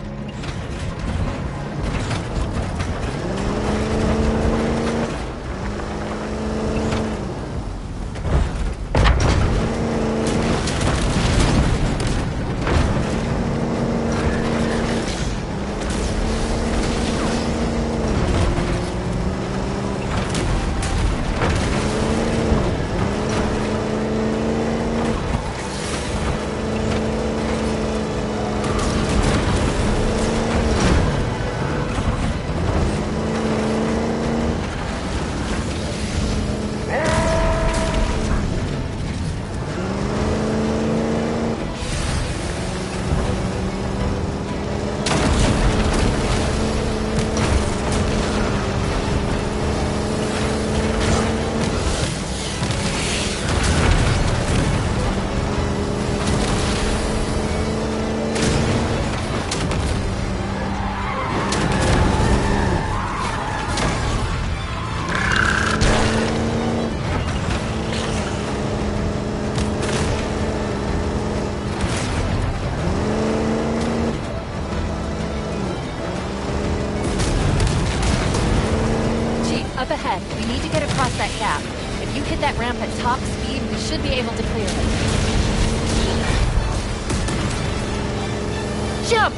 Up ahead, we need to get across that gap. If you hit that ramp at top speed, we should be able to clear it. Jump!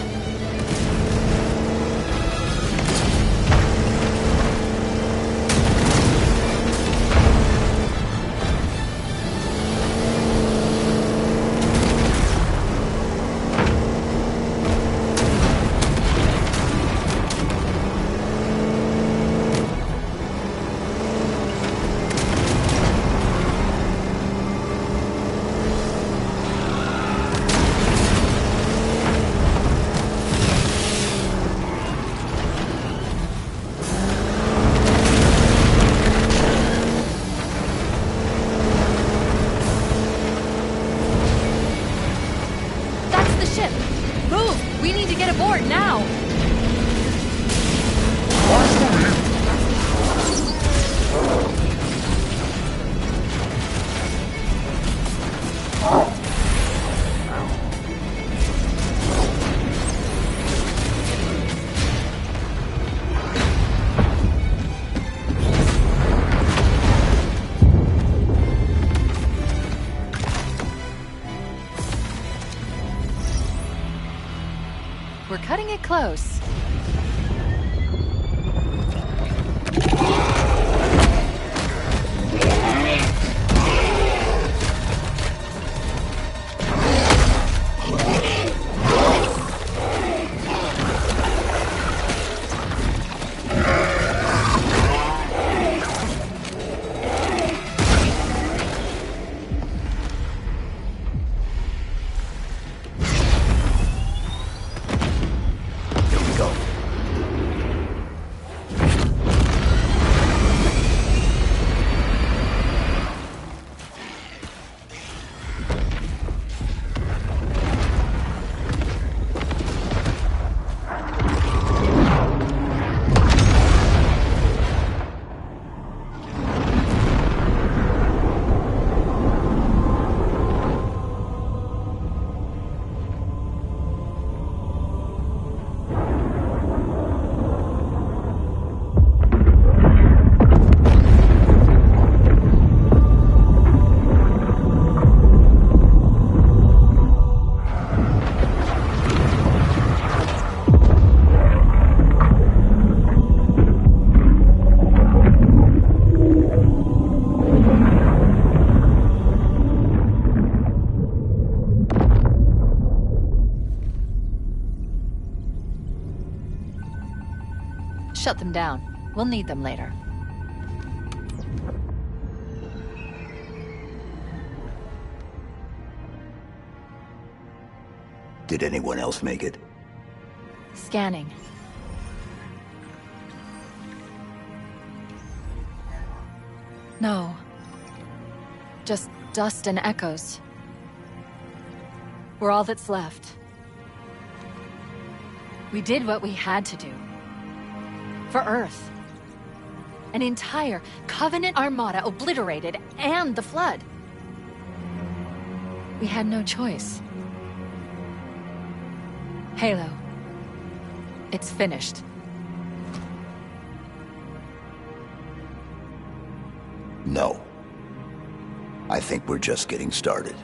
We're cutting it close. Here we go. Shut them down. We'll need them later. Did anyone else make it? Scanning. No. Just dust and echoes. We're all that's left. We did what we had to do. For Earth. An entire Covenant armada obliterated, and the Flood. We had no choice. Halo. It's finished. No. I think we're just getting started.